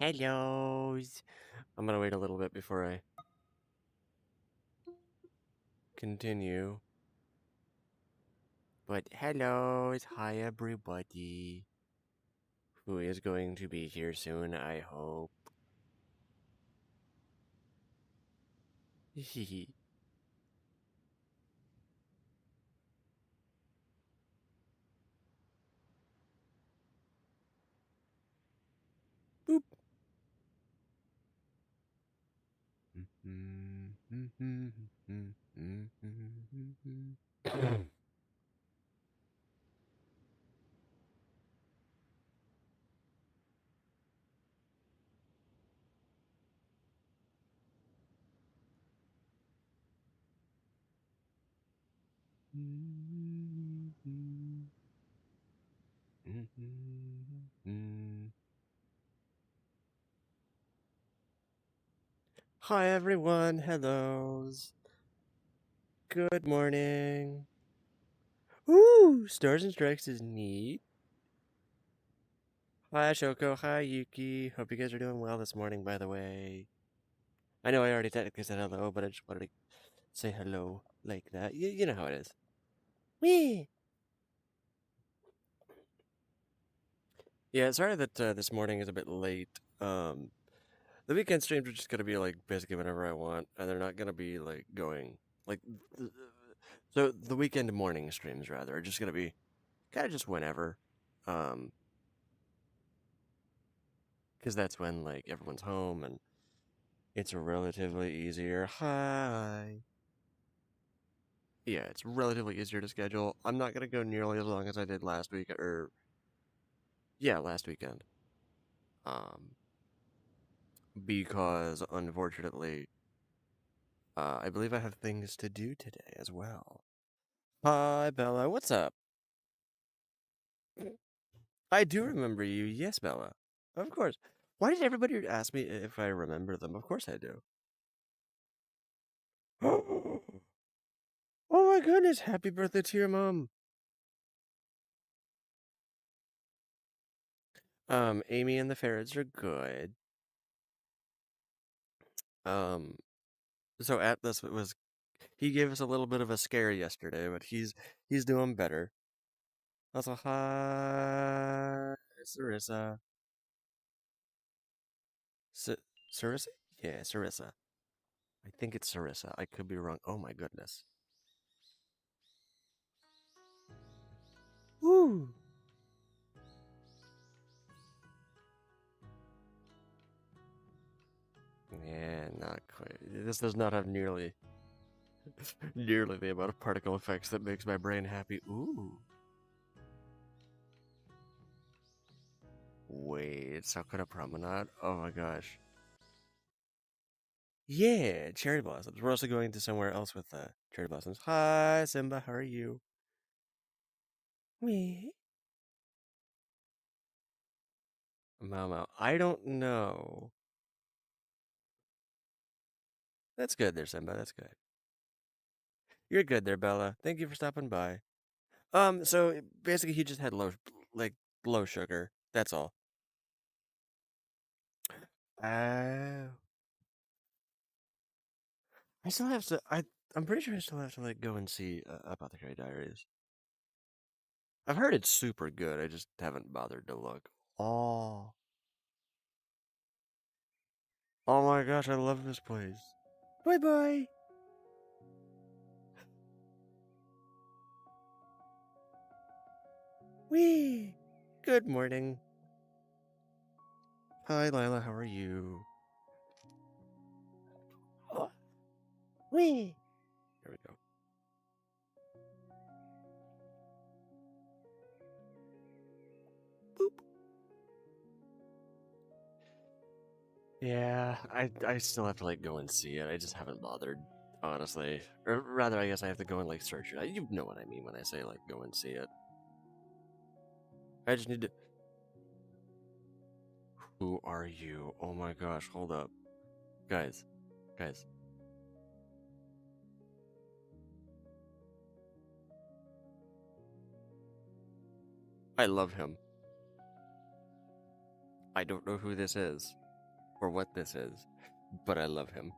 Hellos. I'm gonna wait a little bit before I continue. But hellos, hi everybody. Who is going to be here soon, I hope. Hehe. Boop. Hi everyone, hellos. Good morning. Ooh, Stars and Strikes is neat. Hi Shoko, hi Yuki. Hope you guys are doing well this morning, by the way. I know I already technically said hello, but I just wanted to say hello like that. You know how it is. Wee! Yeah, sorry that this morning is a bit late. The weekend streams are just gonna be like basically whenever I want, and they're not gonna be like going like. So the weekend morning streams rather are just gonna be kind of just whenever, um, because that's when like everyone's home and it's relatively easier. Hi. Yeah, it's relatively easier to schedule. I'm not gonna go nearly as long as I did last week, or yeah, last weekend. Um, because unfortunately, I believe I have things to do today as well. Hi, Bella. What's up? I do remember you. Yes, Bella. Of course. Why did everybody ask me if I remember them? Of course I do. Oh my goodness. Happy birthday to your mom. Amy and the ferrets are good. Um, so Atlas was he gave us a little bit of a scare yesterday, but he's doing better. Also, hi, Sarissa. S Sarissa? Yeah, Sarissa. I think it's Sarissa. I could be wrong. Oh my goodness. Woo! Yeah, not quite. This does not have nearly the amount of particle effects that makes my brain happy. Ooh. Wait, Sakura Promenade? Oh my gosh. Yeah, cherry blossoms. We're also going to somewhere else with cherry blossoms. Hi, Simba. How are you? Me? Mama, I don't know. That's good there, Simba. That's good. You're good there, Bella. Thank you for stopping by. So basically he just had like, low sugar. That's all. Oh. I still have to, I'm pretty sure I still have to, like, go and see Apothecary Diaries. I've heard it's super good. I just haven't bothered to look. Oh. Oh my gosh, I love this place. Bye bye. Wee. Good morning. Hi, Lila. How are you? Oh. Wee. There we go. Boop. Yeah, I still have to like go and see it. I just haven't bothered, honestly. Or rather, I guess I have to go and like search it. You know what I mean when I say like go and see it. I just need to. Who are you? Oh my gosh, hold up, guys, guys. I love him. I don't know who this is. or what this is, but I love him.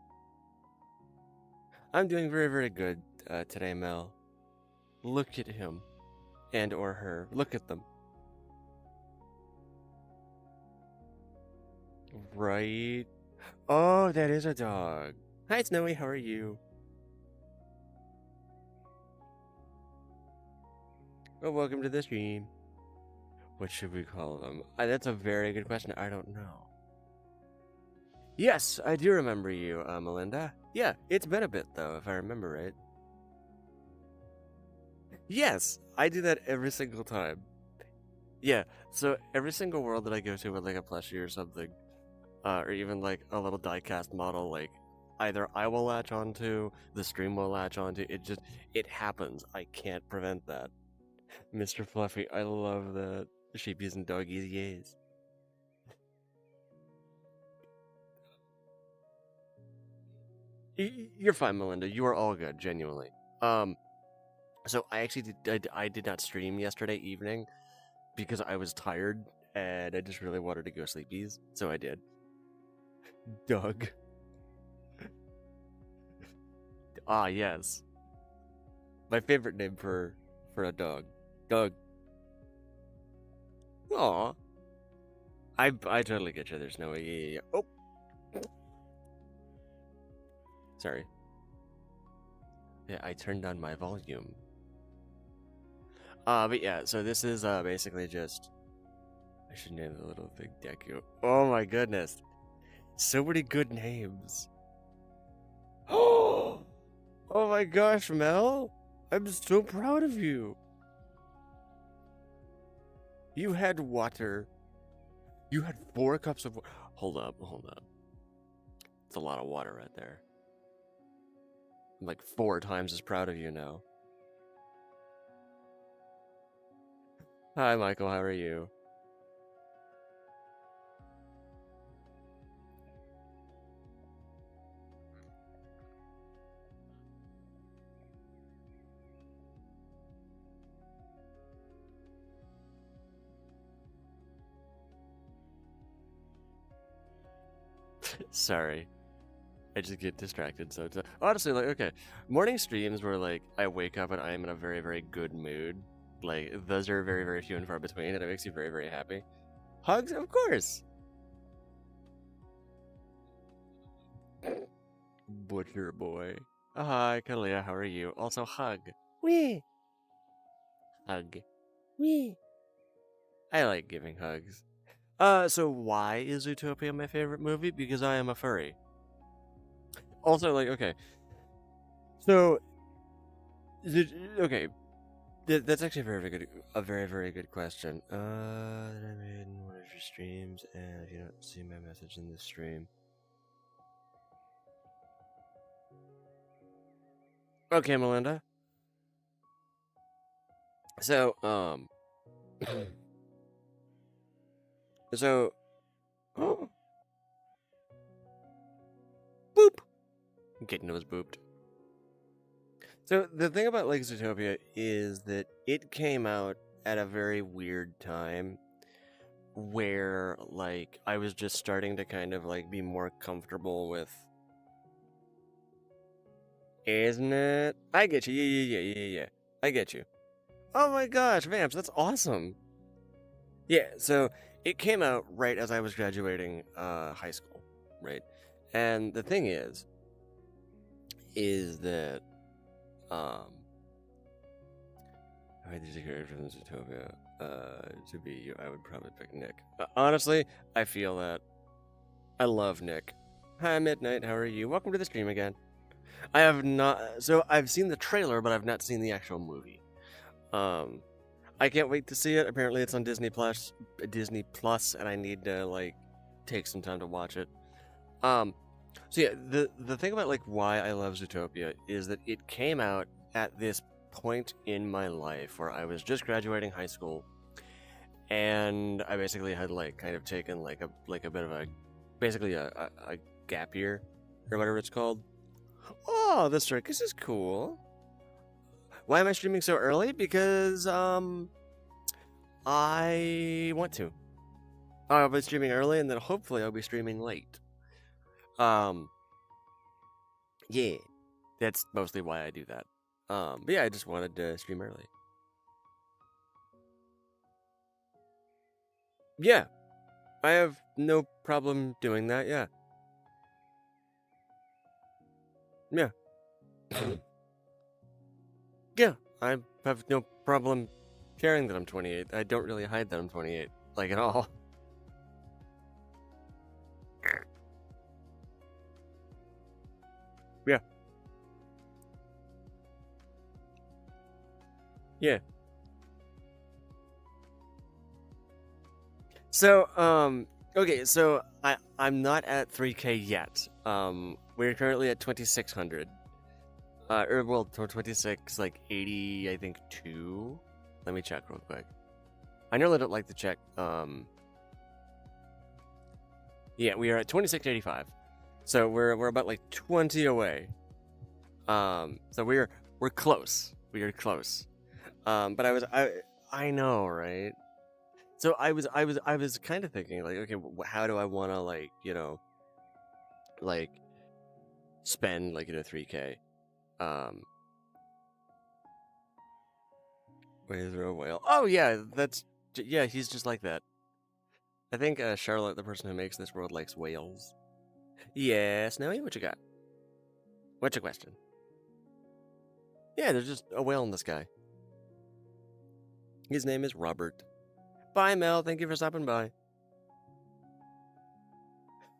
I'm doing very, very good today, Mel. Look at him. And or her. Look at them. Right? Oh, that is a dog. Hi, Snowy. How are you? Oh, welcome to the stream. What should we call them? That's a very good question. I don't know. Yes, I do remember you, Melinda. Yeah, it's been a bit, though, if I remember right. Yes, I do that every single time. Yeah, so every single world that I go to with, like, a plushie or something, or even, like, a little die-cast model, like, either I will latch onto, the stream will latch onto, it happens. I can't prevent that. Mr. Fluffy, I love that. Sheepies and doggies, yes. You're fine, Melinda. You are all good, genuinely. So I actually I did not stream yesterday evening because I was tired and I just really wanted to go sleepies, so I did. Doug. Ah, yes. My favorite name for a dog. Doug. Aw. I totally get you. There's no way. Yeah. Oh. Sorry. Yeah, I turned down my volume. But yeah, so this is basically just. I should name the little thing Deku. Oh my goodness. So many good names. Oh my gosh, Mel. I'm so proud of you. You had water. You had 4 cups of water. Hold up. It's a lot of water right there. I'm like 4 times as proud of you now. Hi, Michael. How are you? Sorry. I just get distracted. So honestly, like, okay, morning streams where like I wake up and I am in a very, very good mood. Like those are very, very few and far between, and it makes you very, very happy. Hugs, of course. Butcher boy. Hi, Kalia. How are you? Also, hug. Wee. Hug. Wee. I like giving hugs. So why is Zootopia my favorite movie? Because I am a furry. Also, like, okay. So, okay. That's actually a very, very good question. That I made in one of your streams, and if you don't see my message in this stream. Okay, Melinda. So, so, boop. Kitten was booped. So the thing about like Zootopia is that it came out at a very weird time where like I was just starting to kind of like be more comfortable with. Isn't it? I get you. Yeah. I get you. Oh my gosh, Vamps, that's awesome. Yeah, so it came out right as I was graduating high school, right? And the thing is that if I did a character from Zootopia to be you, I would probably pick Nick. Honestly, I feel that. I love Nick. Hi, Midnight. How are you? Welcome to the stream again. I have not. So I've seen the trailer, but I've not seen the actual movie. I can't wait to see it. Apparently, it's on Disney Plus, and I need to like take some time to watch it. So yeah, the thing about like why I love Zootopia is that it came out at this point in my life where I was just graduating high school, and I basically had like kind of taken like a bit of a basically a gap year or whatever it's called. Oh, the circus is cool. Why am I streaming so early? Because I want to. I'll be streaming early, and then hopefully I'll be streaming late. Yeah, that's mostly why I do that. But yeah, I just wanted to stream early. Yeah, I have no problem doing that. Yeah. Yeah. Yeah, I have no problem sharing that I'm 28. I don't really hide that I'm 28, like at all. Yeah. Yeah. So, okay, so I'm not at 3K yet. We're currently at 2600. Or well, 26 like 80, I think 2. Let me check real quick. I normally don't like to check. Yeah, we are at 2685. So we're about like 20 away. So we're close. We are close. But I know, right? So I was kind of thinking like, okay, how do I want to like, like spend like 3K? Wait, is there a whale? Oh yeah, yeah, he's just like that. I think Charlotte, the person who makes this world, likes whales. Yeah, Snowy, what you got? What's your question? Yeah, there's just a whale in the sky. His name is Robert. Bye, Mel. Thank you for stopping by.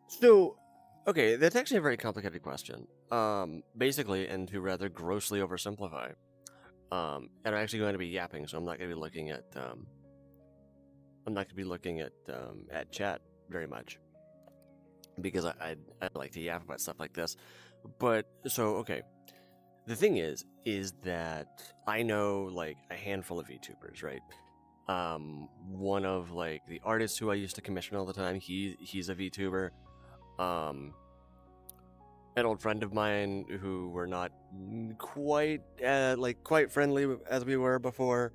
So, okay, that's actually a very complicated question. Basically, and to rather grossly oversimplify, and I'm actually going to be yapping, so I'm not going to be looking at at chat very much because I like to yap about stuff like this. But so okay, the thing is that I know like a handful of VTubers, right? One of like the artists who I used to commission all the time, he's a VTuber. An old friend of mine who we're not quite quite friendly as we were before.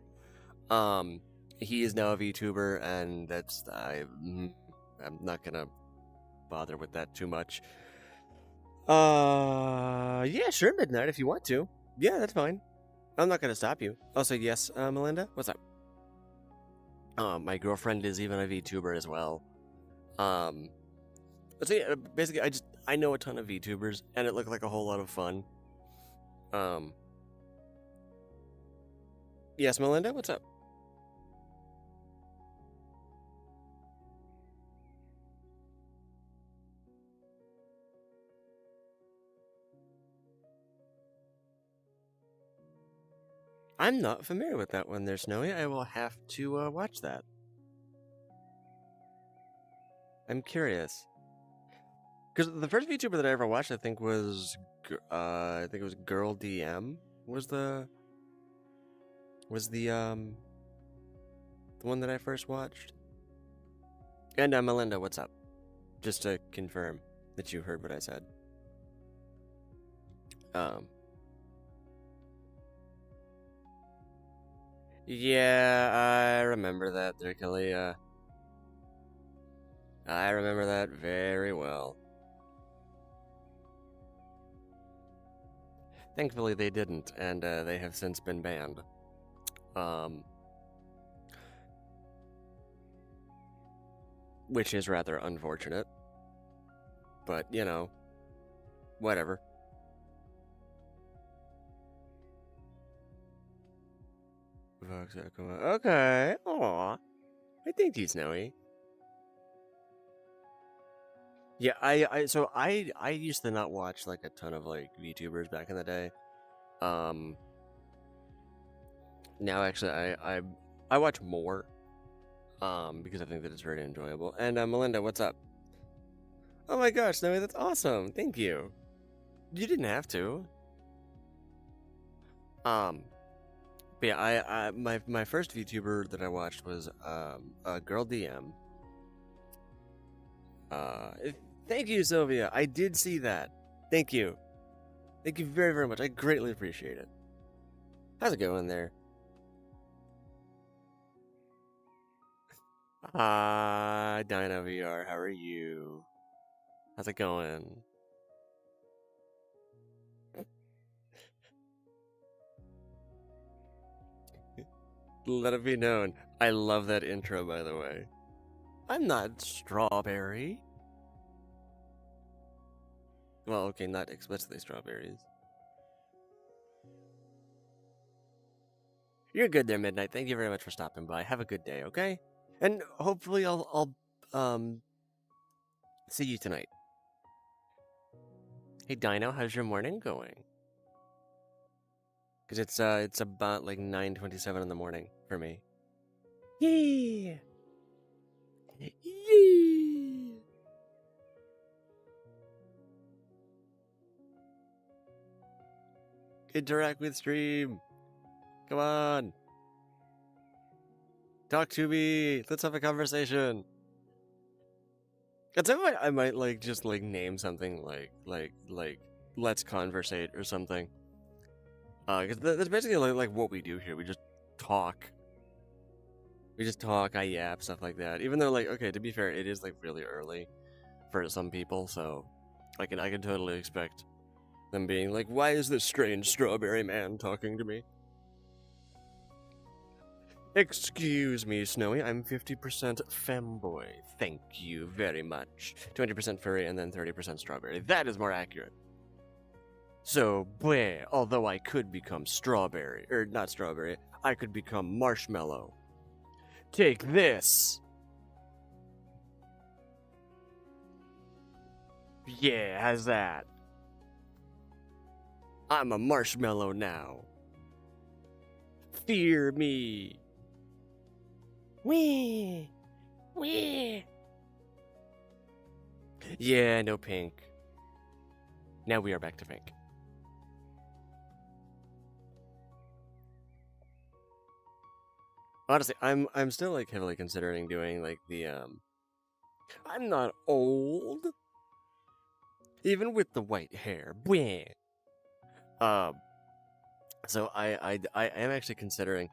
He is now a VTuber, and that's I'm not gonna bother with that too much. Yeah, sure, Midnight, if you want to. Yeah, that's fine. I'm not gonna stop you. I'll say yes, Melinda. What's up? My girlfriend is even a VTuber as well. So yeah, basically, I know a ton of VTubers, and it looked like a whole lot of fun. Yes, Melinda, what's up? I'm not familiar with that one there, Snowy. I will have to watch that. I'm curious. Because the first VTuber that I ever watched, I think, was it was Girl DM was the one that I first watched. And Melinda, what's up? Just to confirm that you heard what I said. Yeah, I remember that, Dirkalia. I remember that very well. Thankfully, they didn't, and they have since been banned. Which is rather unfortunate. But, whatever. Okay. Aw. I think he's Snowy. Yeah, I used to not watch like a ton of like VTubers back in the day. Now actually I watch more. Because I think that it's very enjoyable. And Melinda, what's up? Oh my gosh, Snowy, that's awesome. Thank you. You didn't have to. But yeah, my first VTuber that I watched was Girl DM. Thank you, Sylvia. I did see that. Thank you. Thank you very, very much. I greatly appreciate it. How's it going there? Dino VR, how are you? How's it going? Let it be known. I love that intro, by the way. I'm not strawberry. Well, okay, not explicitly strawberries. You're good there, Midnight. Thank you very much for stopping by. Have a good day, okay? And hopefully I'll see you tonight. Hey Dino, how's your morning going? Because it's about like 9:27 in the morning for me. Yeah. Yeah. Interact with stream. Come on. Talk to me. Let's have a conversation. At some point, I might like just like name something like let's conversate or something. Because that's basically like what we do here. We just talk. We just talk. I yap, stuff like that. Even though, like, okay, to be fair, it is like really early for some people, so I can totally expect them being like, "Why is this strange strawberry man talking to me?" Excuse me, Snowy, I'm 50% femboy. Thank you very much. 20% furry and then 30% strawberry. That is more accurate. So, bleh, although I could become strawberry, or not strawberry, I could become marshmallow. Take this! Yeah, how's that? I'm a marshmallow now. Fear me. Wee! Wee! Yeah, no pink. Now we are back to pink. Honestly, I'm still like heavily considering doing like the I'm not old. Even with the white hair. Bwah. So I am actually considering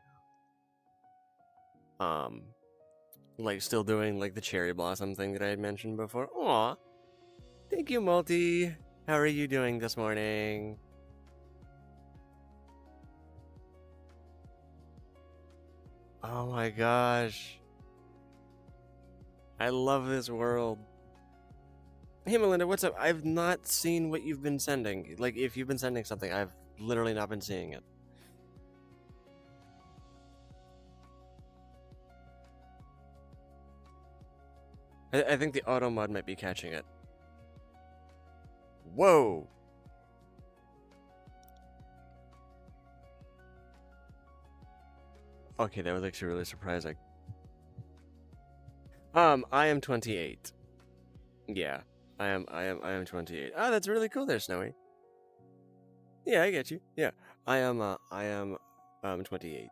like still doing like the cherry blossom thing that I had mentioned before. Aw. Thank you, Multi. How are you doing this morning? Oh my gosh. I love this world. Hey Melinda, what's up? I've not seen what you've been sending. Like, if you've been sending something, I've literally not been seeing it. I think the auto mod might be catching it. Whoa! Okay, that was actually really surprising. I am 28. Yeah, I am 28. Oh, that's really cool there, Snowy. Yeah, I get you. Yeah, I am 28.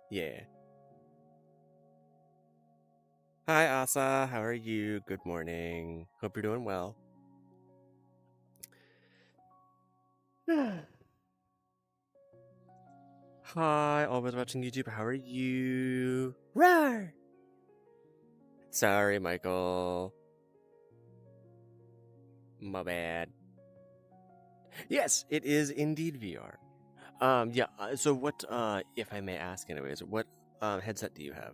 Yeah. Hi, Asa. How are you? Good morning. Hope you're doing well. Hi, always watching YouTube. How are you? Roar! Sorry, Michael. My bad. Yes, it is indeed VR. Yeah, so what, if I may ask anyways, what, headset do you have?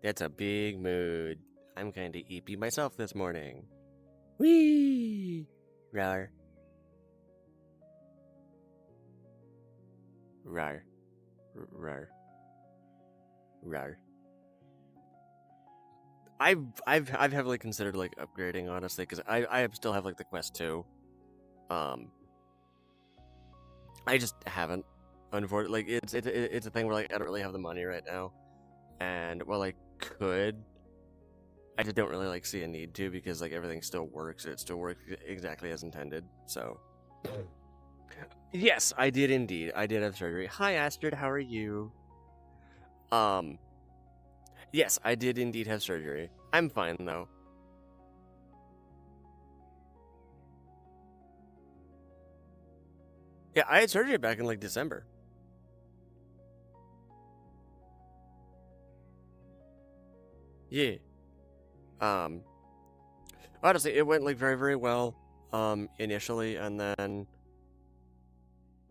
That's a big mood. I'm kinda eepy myself this morning. Whee! Rar. Rar. Rar. Rar. I've heavily considered like upgrading, honestly, because I still have like the Quest 2. I just haven't. Unfortunately, like it's a thing where like I don't really have the money right now, and while I could, I just don't really like see a need to, because like everything still works. It still works exactly as intended. So, yes, I did indeed. I did have surgery. Hi, Astrid. How are you? Yes, I did indeed have surgery. I'm fine though. Yeah, I had surgery back in like December. Yeah. Um, Honestly, it went like very, very well initially, and then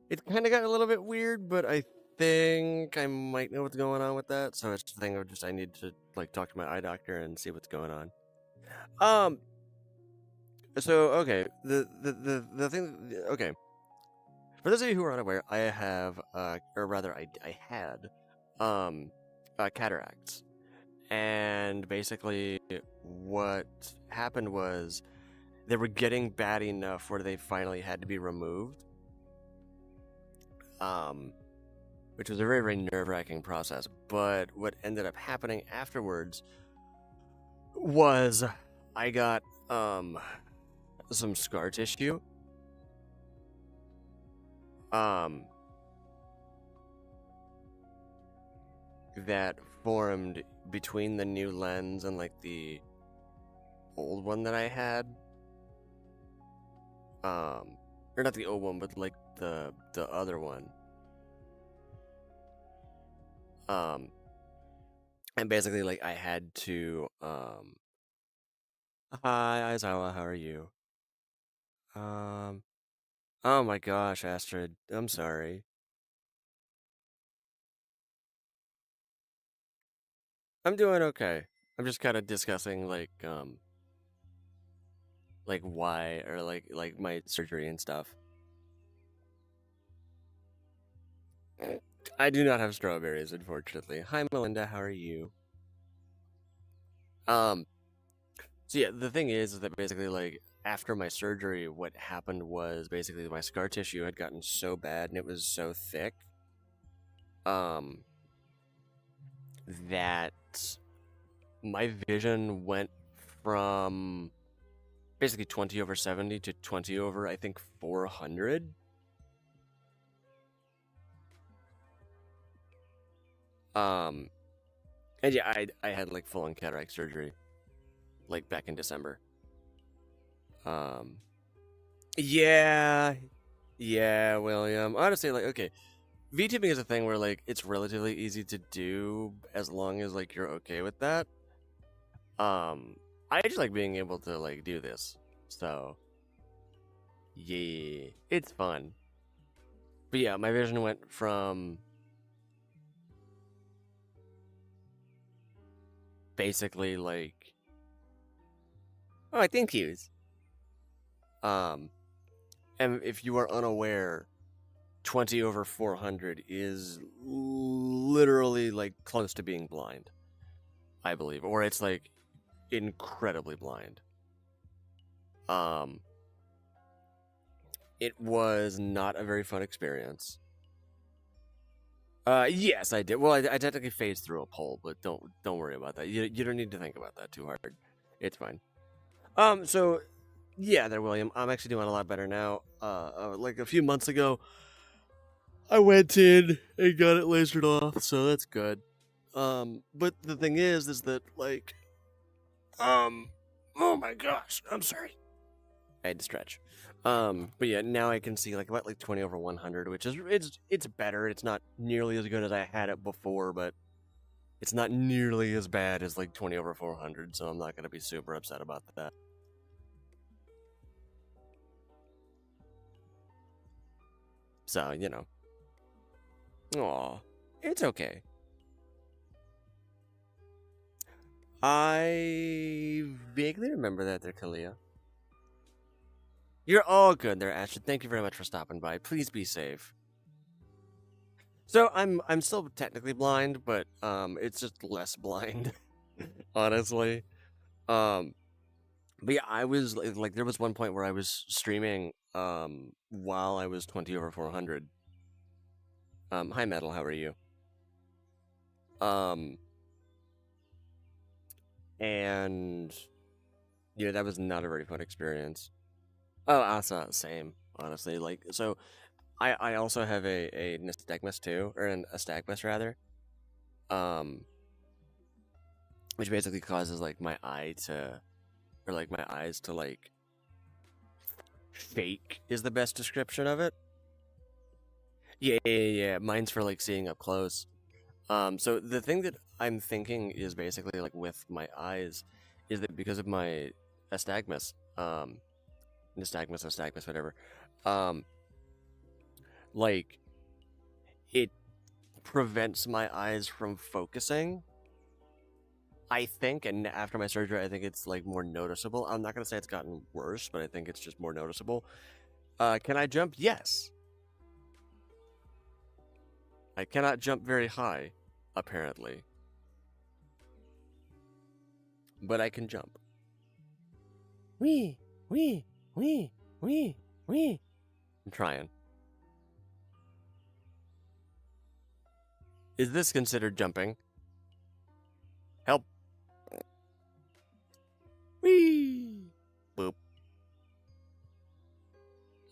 it kind of got a little bit weird, but I think I might know what's going on with that. So it's the thing of just I need to like talk to my eye doctor and see what's going on. So okay, the thing. Okay, for those of you who are unaware, I have or rather, I had cataracts, and basically what happened was they were getting bad enough where they finally had to be removed. Which was a very, very nerve-wracking process. But what ended up happening afterwards was I got some scar tissue. That formed between the new lens and like the old one that I had. Or not the old one, but like the other one. And basically like I had to hi Aizawa, how are you? Oh my gosh, Astrid, I'm sorry. I'm doing okay. I'm just kind of discussing like why or like my surgery and stuff. I do not have strawberries, unfortunately. Hi Melinda, how are you? So yeah, the thing is that basically like after my surgery, what happened was basically my scar tissue had gotten so bad and it was so thick, that my vision went from basically 20/70 to 20/, I think, 400. And yeah, I had like full on cataract surgery, like back in December. Um, yeah, yeah, William. Honestly, like, okay, VTubing is a thing where like it's relatively easy to do as long as like you're okay with that. I just like being able to like do this, so yeah, it's fun. But yeah, my vision went from basically like, oh, thank yous. And if you are unaware, 20/400 is literally like close to being blind, I believe, or it's like incredibly blind. It was not a very fun experience. Yes, I did. Well, I technically phased through a pole, but don't worry about that. You don't need to think about that too hard. It's fine. So yeah, there, William. I'm actually doing a lot better now. Like a few months ago, I went in and got it lasered off, so that's good. But the thing is that like, oh my gosh, I'm sorry. I had to stretch. But yeah, now I can see like about like 20/100, which is it's better. It's not nearly as good as I had it before, but it's not nearly as bad as like 20/400. So I'm not gonna be super upset about that. So you know, aw, it's okay. I vaguely remember that there, Kalia. You're all good there, Ashton. Thank you very much for stopping by. Please be safe. So I'm still technically blind, but it's just less blind, honestly. Um, but yeah, I was like there was one point where I was streaming while I was 20/400. Hi Metal, how are you? Um, and yeah, that was not a very fun experience. Oh, Asa, same, honestly. Like, so I also have a nystagmus too, or an astagmus rather, um, which basically causes like my eye to, or like my eyes to like fake is the best description of it. Yeah. Mine's for like seeing up close. So the thing that I'm thinking is basically like with my eyes is that because of my astagmus, nystagmus, whatever, um, like, it prevents my eyes from focusing, I think, and after my surgery, I think it's, like, more noticeable. I'm not gonna say it's gotten worse, but I think it's just more noticeable. Can I jump? Yes. I cannot jump very high, apparently. But I can jump. Wee, wee, wee, wee, wee. I'm trying. Is this considered jumping? Help. Wee. Boop.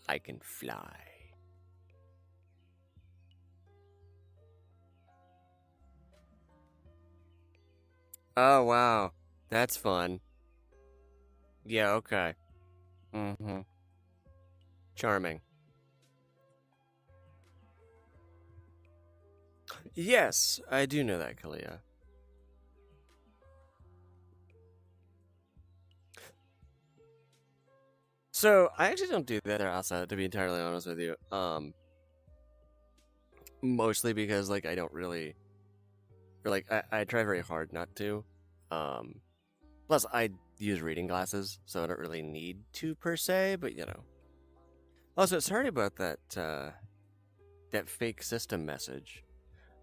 I can fly. Oh, wow. That's fun. Yeah, okay. Mm-hmm. Charming. Yes, I do know that, Kalia. So, I actually don't do that outside, to be entirely honest with you. Mostly because, like, I don't really... Or, like, I try very hard not to. Plus, I use reading glasses, so I don't really need to, per se, but, you know. Also, sorry about that, that fake system message.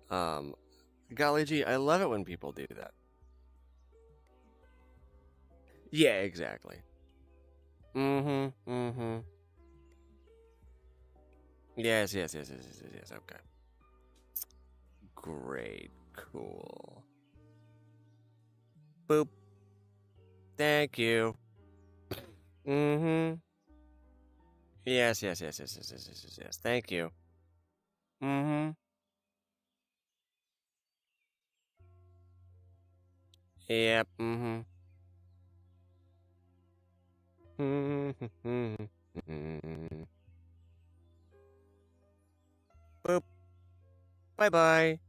Golly gee, I love it when people do that. Yeah, exactly. Mm-hmm. Yes, okay. Great, cool. Boop. Thank you. Mm-hmm. Yes. Thank you. Mm-hmm. Yep, mm-hmm. Boop. Bye-bye.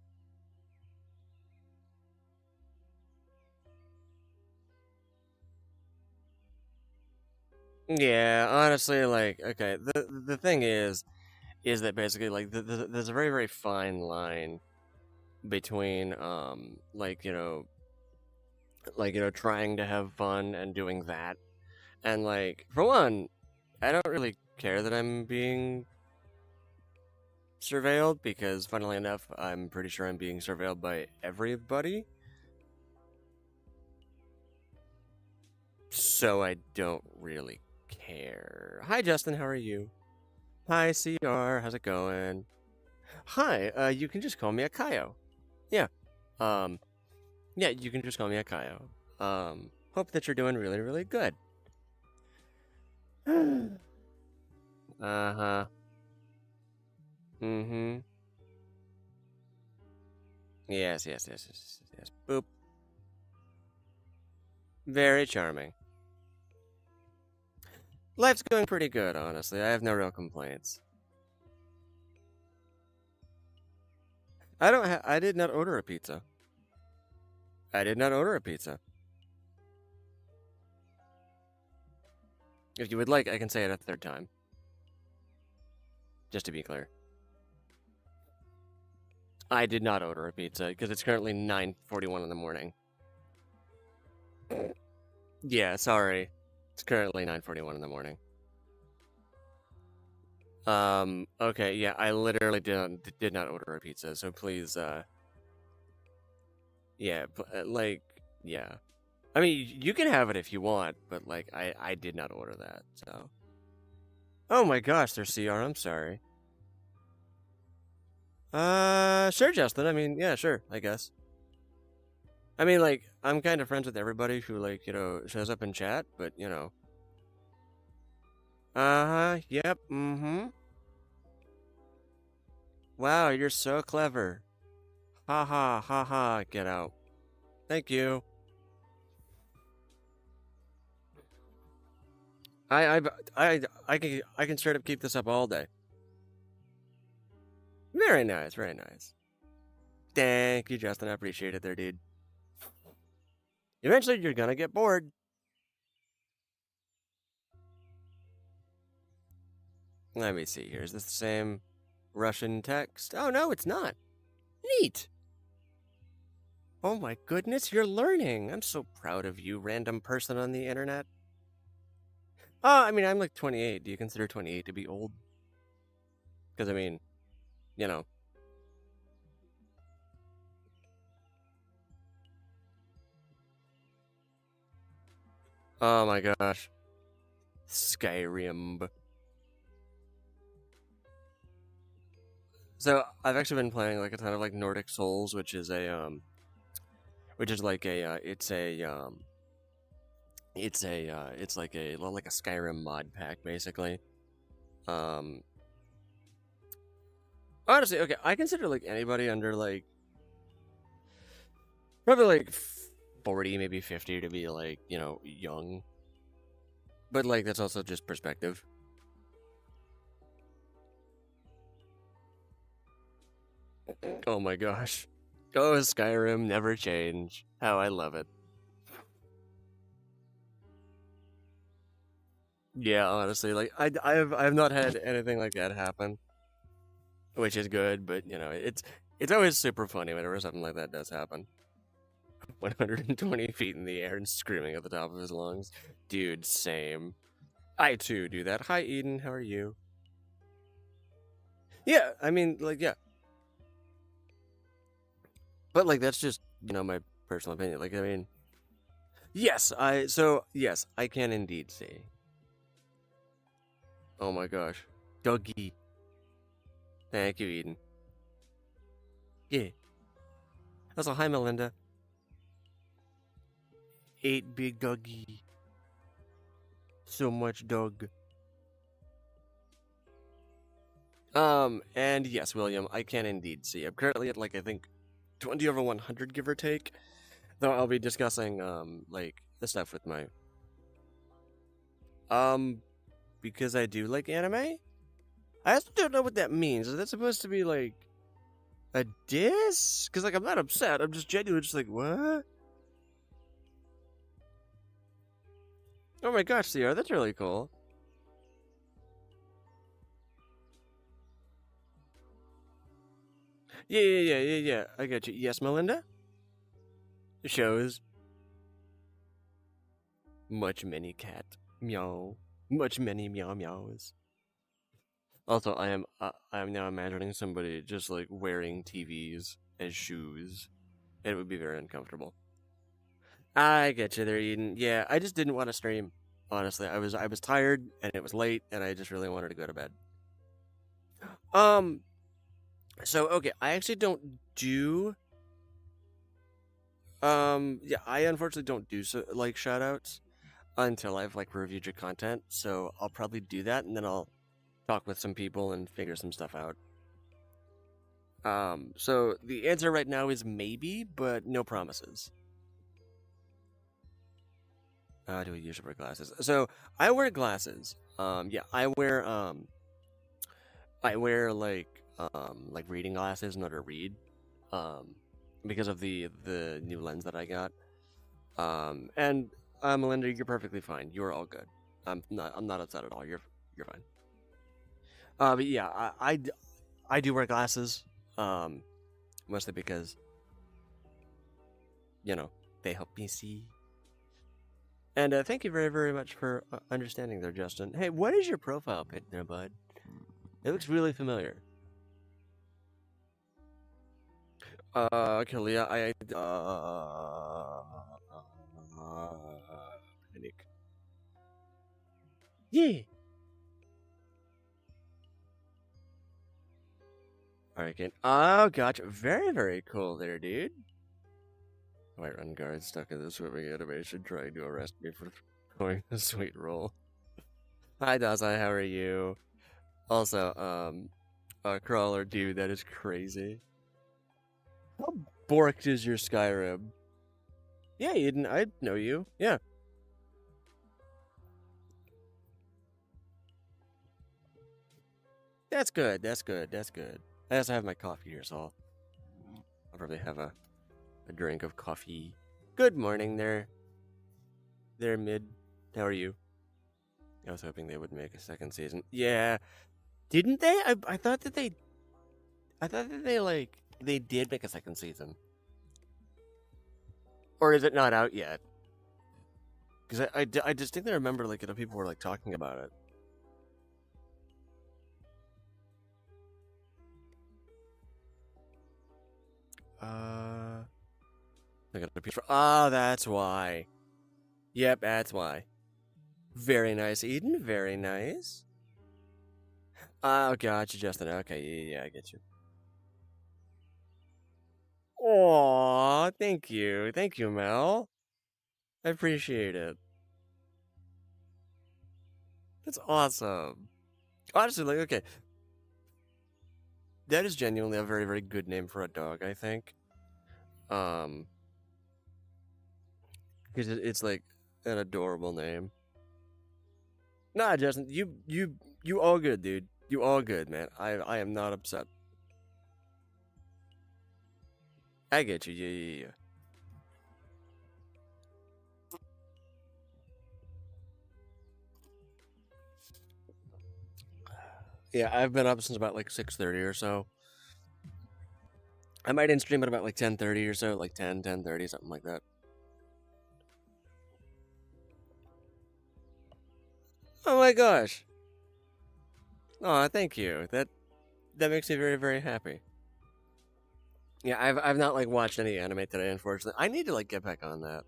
Yeah, honestly, like, okay, the thing is that basically, like, there's a very, very fine line between, like, trying to have fun and doing that. And, like, for one, I don't really care that I'm being surveilled because, funnily enough, I'm pretty sure I'm being surveilled by everybody. So I don't really care. Hi, Justin, how are you? Hi, CR, how's it going? Hi, you can just call me Akio. Yeah, um, yeah, you can just call me Akio. Hope that you're doing really, really good. Uh-huh. Mm-hmm. Yes. Boop. Very charming. Life's going pretty good, honestly. I have no real complaints. I did not order a pizza. I did not order a pizza. If you would like, I can say it a third time. Just to be clear. I did not order a pizza because it's currently 9:41 in the morning. Yeah, sorry. It's currently 9:41 in the morning. Okay, yeah, I literally did not order a pizza, so please, yeah, like, yeah. I mean, you can have it if you want, but, like, I did not order that, so. Oh my gosh, there's CR, I'm sorry. Sure, Justin, I mean, yeah, sure, I guess. I mean, like, I'm kind of friends with everybody who, like, shows up in chat, but, Uh-huh, yep, mm-hmm. Wow, you're so clever. Ha ha, get out. Thank you. I I I can straight up keep this up all day. Very nice, very nice. Thank you, Justin. I appreciate it there, dude. Eventually, you're gonna get bored. Let me see here. Is this the same Russian text? Oh, no, it's not. Neat. Oh my goodness, you're learning. I'm so proud of you, random person on the internet. I mean, I'm like 28. Do you consider 28 to be old? Because, I mean, you know. Oh my gosh. Skyrim. So, I've actually been playing like a ton of like Nordic Souls, which is like a, it's like a, it's like a Skyrim mod pack, basically. Honestly, okay, I consider like anybody under like probably like 40, maybe 50 to be like, you know, young. But like that's also just perspective. Oh my gosh. Oh, Skyrim never change. How I love it. Yeah, honestly, like I've not had anything like that happen, which is good. But you know, it's always super funny whenever something like that does happen. 120 feet in the air and screaming at the top of his lungs, dude. Same. I too do that. Hi, Eden. How are you? Yeah, I mean, like, yeah, but like that's just my personal opinion. Like, I mean, yes, yes, I can indeed say. Oh my gosh, doggy. Thank you, Eden. Yeah. Also, hi, Melinda. 8 big doggy. So much dog. And yes, William, I can indeed see. I'm currently at like I think 20 over 100, give or take. Though I'll be discussing like the stuff with my because I do like anime. I also don't know what that means. Is that supposed to be like a diss? Because like I'm not upset. I'm just genuinely just like what? Oh my gosh, CR, that's really cool. Yeah. I got you. Yes, Melinda? Shows. Much many cat. Meow. Much many meow meows. Also, I am now imagining somebody just like wearing TVs as shoes. It would be very uncomfortable. I get you there, Eden. Yeah, I just didn't want to stream. Honestly, I was tired and it was late and I just really wanted to go to bed. Um, so okay, I actually don't do yeah, I unfortunately don't do so like shoutouts until I've like reviewed your content. So I'll probably do that and then I'll talk with some people and figure some stuff out. So the answer right now is maybe, but no promises. Do I usually wear glasses? So I wear glasses. Yeah, I wear like reading glasses in order to read. Um, because of the new lens that I got. And Melinda, you're perfectly fine. You're all good. I'm not upset at all. You're fine. But yeah, I do wear glasses. Um, mostly because you know they help me see. And thank you very very much for understanding there, Justin. Hey, what is your profile pic there, bud? It looks really familiar. Kalia, panic. Yeah. Alright, again. Oh, gotcha. Very, very cool there, dude. White run guard stuck in the swimming animation trying to arrest me for going a sweet roll. Hi, Dazai, how are you? Also, Crawler, dude, that is crazy. How borked is your Skyrim? Yeah, Eden, I know you. Yeah. That's good, that's good, that's good. I also have my coffee here, so I'll probably have a drink of coffee. Good morning there. They're mid. How are you? I was hoping they would make a second season. Yeah, didn't they? I thought that they. I thought that they did make a second season, or is it not out yet? Because I distinctly remember like people were like talking about it. I got a piece. Oh, that's why. Yep, that's why. Very nice, Eden. Very nice. Oh, gotcha, Justin. Okay, yeah, I get you. Aw, thank you. Thank you, Mel. I appreciate it. That's awesome. Honestly, like, okay. That is genuinely a very, very good name for a dog, I think. Um, because it's like an adorable name. Nah, Justin, you all good, dude. You all good, man. I am not upset. I get you. Yeah. Yeah, I've been up since about like 6:30 or so. I might end stream at about like 10:30 or so, like 10:30, something like that. Oh my gosh. Oh, thank you. That makes me very, very happy. Yeah, I've not like watched any anime today, unfortunately. I need to like get back on that.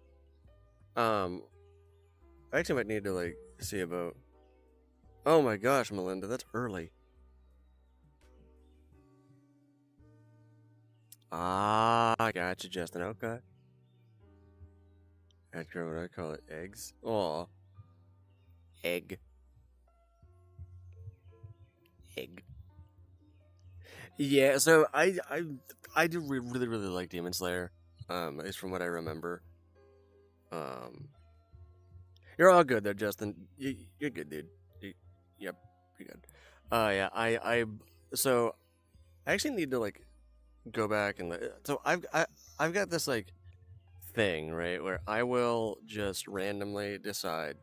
Um, I actually might need to like see about. Oh my gosh, Melinda, that's early. Ah, I gotcha, Justin. Okay. Edgar, what do I call it? Eggs. Oh, egg, egg. Yeah. So I do really really like Demon Slayer. At least from what I remember. Um, you're all good there, Justin. You're good, dude. Yep, you're good. Yeah. So I actually need to like go back and so I've got this like thing right where I will just randomly decide.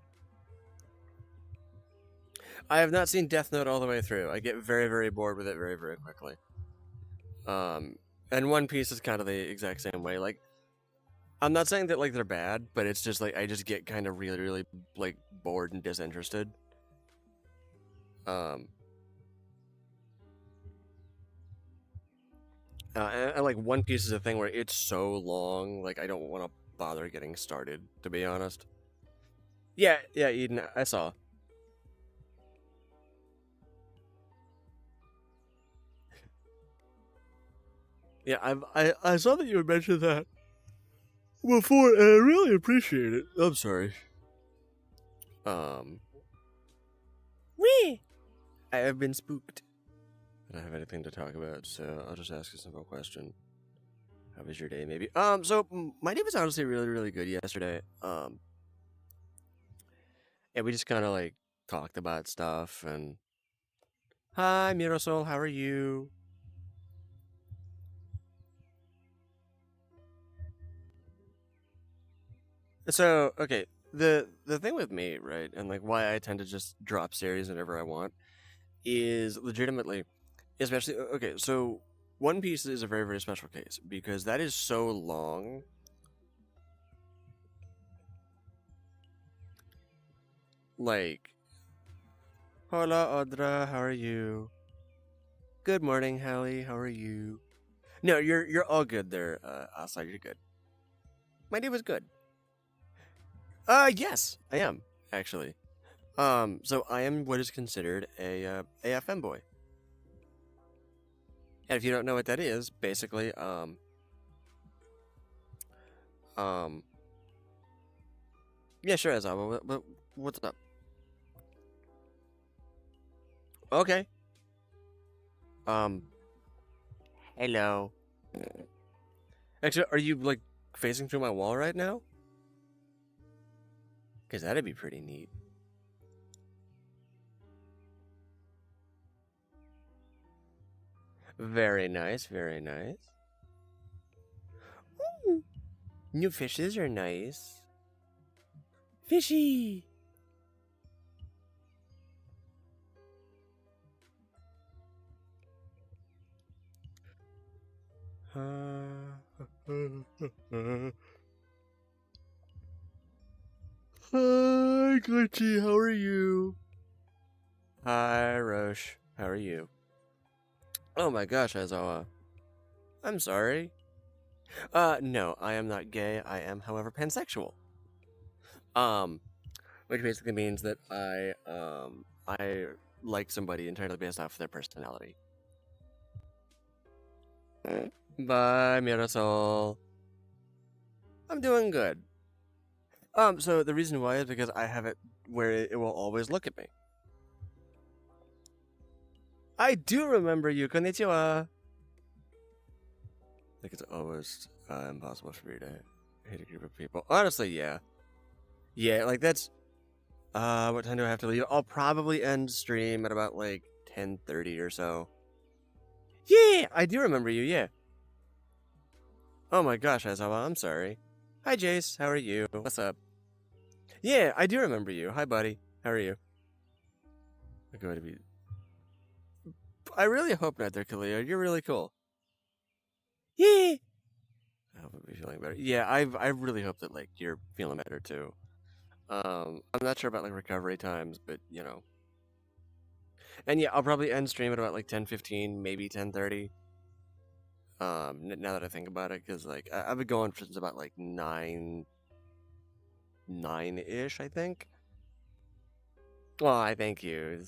I have not seen Death Note all the way through. I get very very bored with it very very quickly. Um, and One Piece is kind of the exact same way. Like I'm not saying that like they're bad, but it's just like I just get kind of really really like bored and disinterested. Um, and like One Piece is a thing where it's so long, like I don't want to bother getting started, to be honest. Yeah, Eden, I saw. Yeah, I saw that you had mentioned that before, and I really appreciate it. I'm sorry. Um, Wee! I have been spooked. I don't have anything to talk about, so I'll just ask a simple question. How was your day, maybe? So my day was honestly really, really good yesterday. And we just kind of like talked about stuff and hi, Mirosol, how are you? So okay, the thing with me, right, and like why I tend to just drop series whenever I want is legitimately, especially okay. So One Piece is a very very special case because that is so long. Like, hola Audra, how are you? Good morning, Hallie. How are you? No, you're all good there, Asa. You're good. My day was good. Yes, I am actually. So I am what is considered a femboy. And if you don't know what that is, basically, um, yeah, sure, Azaba. What's up? Okay. Um, hello. Actually, are you like facing through my wall right now? Because that'd be pretty neat. Very nice, very nice. Ooh, new fishes are nice. Fishy! Hi, Glitchy, how are you? Hi, Roche, how are you? Oh my gosh, Aizawa. I'm sorry. No, I am not gay. I am, however, pansexual. Um, which basically means that I like somebody entirely based off of their personality. Bye, Mirasol. I'm doing good. So the reason why is because I have it where it will always look at me. I do remember you, konnichiwa. I think it's almost impossible for me to hit a group of people. Honestly, yeah. Yeah, like that's what time do I have to leave? I'll probably end stream at about like 10:30 or so. Yeah, I do remember you, yeah. Oh my gosh, Aizawa, I'm sorry. Hi Jace, how are you? What's up? Yeah, I do remember you. Hi buddy. How are you? I'm going to be I really hope not there, Kalia. You're really cool. Yeah. I hope I'll be feeling better. Yeah, I really hope that like you're feeling better too. I'm not sure about like recovery times, but you know. And yeah, I'll probably end stream at about like 10:15, maybe 10:30. Now that I think about it, because like I've been going since about like 9-ish, I think. Well, I thank you.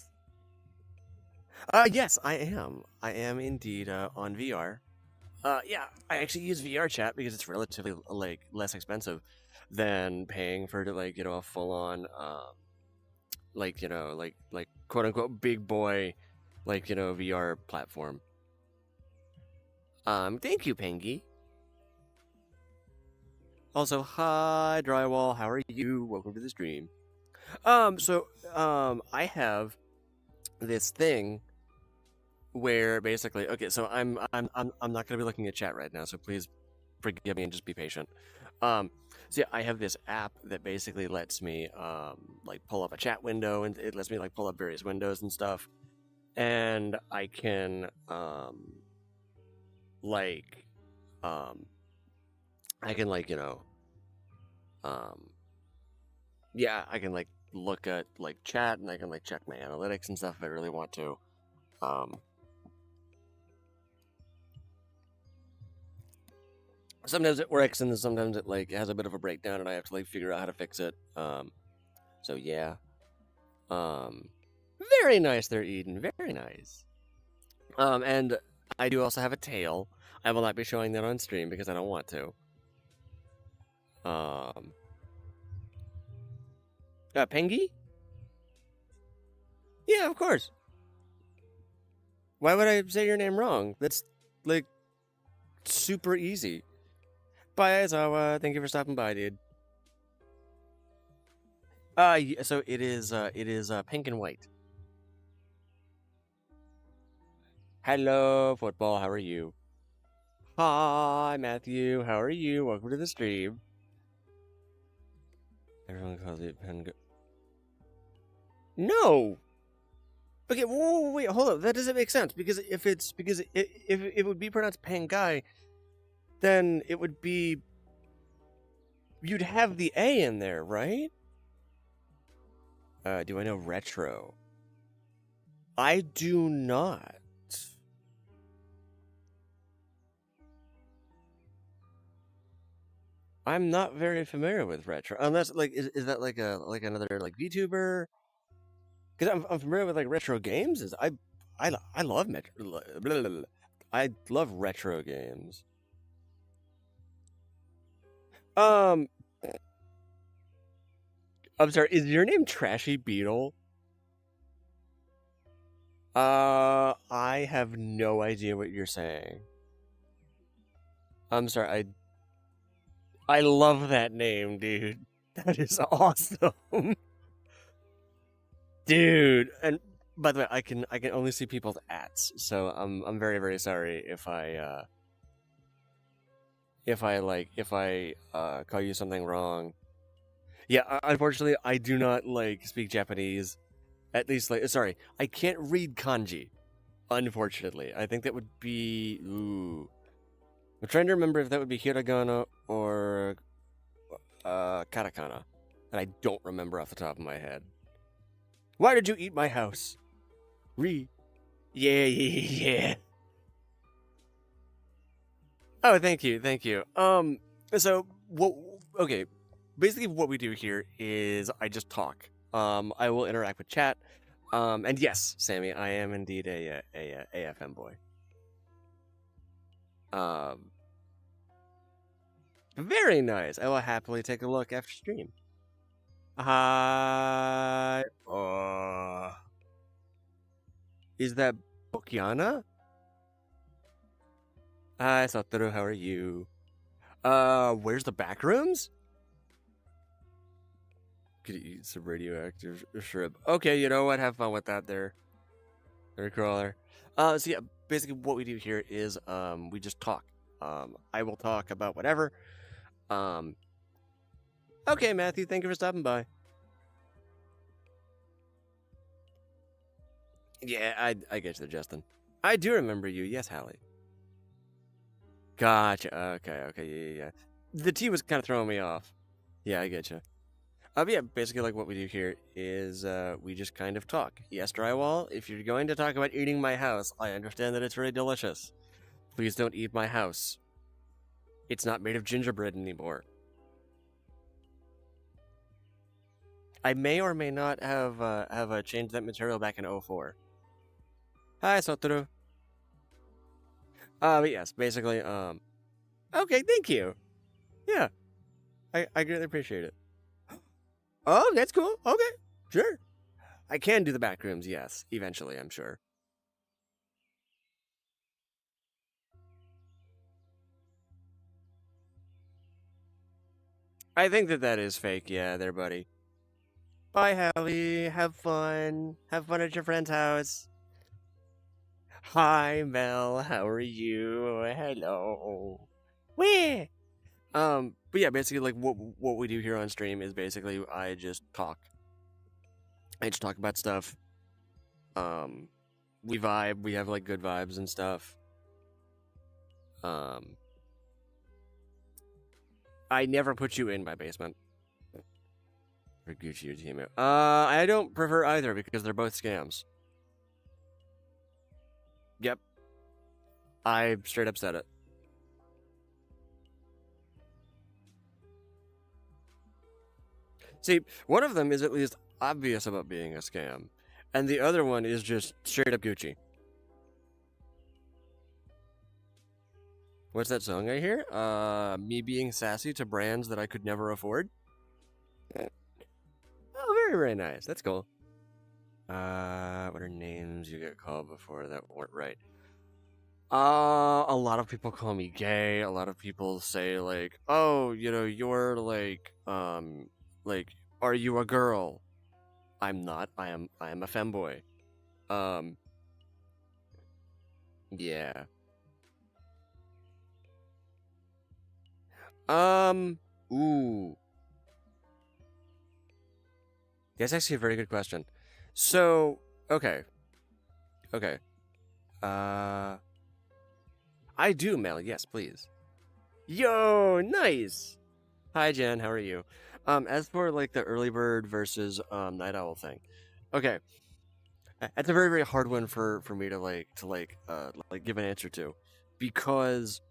Yes, I am. I am indeed on VR. Yeah, I actually use VRchat because it's relatively like less expensive than paying for like a full on like like quote unquote big boy like VR platform. Thank you, Pengy. Also, hi Drywall, how are you? Welcome to the stream. I have this thing where basically, okay, so I'm not gonna be looking at chat right now, so please forgive me and just be patient. So yeah, I have this app that basically lets me like pull up a chat window, and it lets me like pull up various windows and stuff, and I can like I can like yeah, I can like look at like chat, and I can like check my analytics and stuff if I really want to. Sometimes it works, and then sometimes it like has a bit of a breakdown, and I have to like figure out how to fix it. So yeah. Very nice there, Eden. Very nice. And I do also have a tail. I will not be showing that on stream because I don't want to. Pengy? Yeah, of course. Why would I say your name wrong? That's like super easy. Bye, Aizawa. Thank you for stopping by, dude. So it is pink and white. Hello, football. How are you? Hi, Matthew. How are you? Welcome to the stream. Everyone calls it pen. No. Okay, wait, hold up. That doesn't make sense because if it would be pronounced Pangai, then it would be you'd have the A in there, right? Do I know retro? I do not. I'm not very familiar with retro, unless like is that like another like VTuber? Because I'm familiar with like retro games. I love metro. I love retro games. I'm sorry. Is your name Trashy Beetle? I have no idea what you're saying. I'm sorry. I love that name, dude. That is awesome. Dude, and by the way, I can only see people's ats, so I'm very very sorry if I call you something wrong. Yeah, unfortunately, I do not like speak Japanese. At least, like, sorry, I can't read kanji. Unfortunately, I think that would be. Ooh, I'm trying to remember if that would be hiragana or katakana, and I don't remember off the top of my head. Why did you eat my house? Re. Yeah, yeah, yeah. Oh, thank you, thank you. So what? Okay, basically what we do here is I just talk. I will interact with chat. And yes, Sammy, I am indeed a AFM boy. Um, very nice. I will happily take a look after stream. Hi. Is that Bokiana? Hi, Satoru. How are you? Where's the back rooms? Could eat some radioactive shrimp. Okay, you know what? Have fun with that there crawler. So yeah, basically what we do here is we just talk. I will talk about whatever. Um, okay, Matthew, thank you for stopping by. Yeah, I get you, Justin. I do remember you. Yes, Hallie. Gotcha. Okay, yeah. The T was kind of throwing me off. Yeah, I get you. But yeah, basically, like what we do here is we just kind of talk. Yes, Drywall, if you're going to talk about eating my house, I understand that it's very delicious. Please don't eat my house. It's not made of gingerbread anymore. I may or may not have changed that material back in 04. Hi, Satoru. But yes, basically, okay, thank you. Yeah, I greatly appreciate it. Oh, that's cool. Okay, sure. I can do the back rooms, yes, eventually, I'm sure. I think that that is fake, yeah, there, buddy. Bye, Hallie. Have fun. Have fun at your friend's house. Hi, Mel. How are you? Hello. Where? But yeah, basically, like what we do here on stream is basically I just talk. I just talk about stuff. Um, we vibe. We have like good vibes and stuff. Um, I never put you in my basement. For Gucci or Timu. I don't prefer either because they're both scams. Yep. I straight up said it. See, one of them is at least obvious about being a scam, and the other one is just straight up Gucci. What's that song I hear? Me being sassy to brands that I could never afford? Oh, very, very nice. That's cool. What are names you get called before that weren't right? A lot of people call me gay. A lot of people say like, "Oh, you know, you're like, are you a girl?" I'm not. I am a femboy. Um, yeah. Um, ooh. That's actually a very good question. So, okay. Okay. Uh, I do, Mel. Yes, please. Yo, nice. Hi, Jen. How are you? As for like the early bird versus night owl thing, okay, that's a very very hard one for me to like give an answer to, because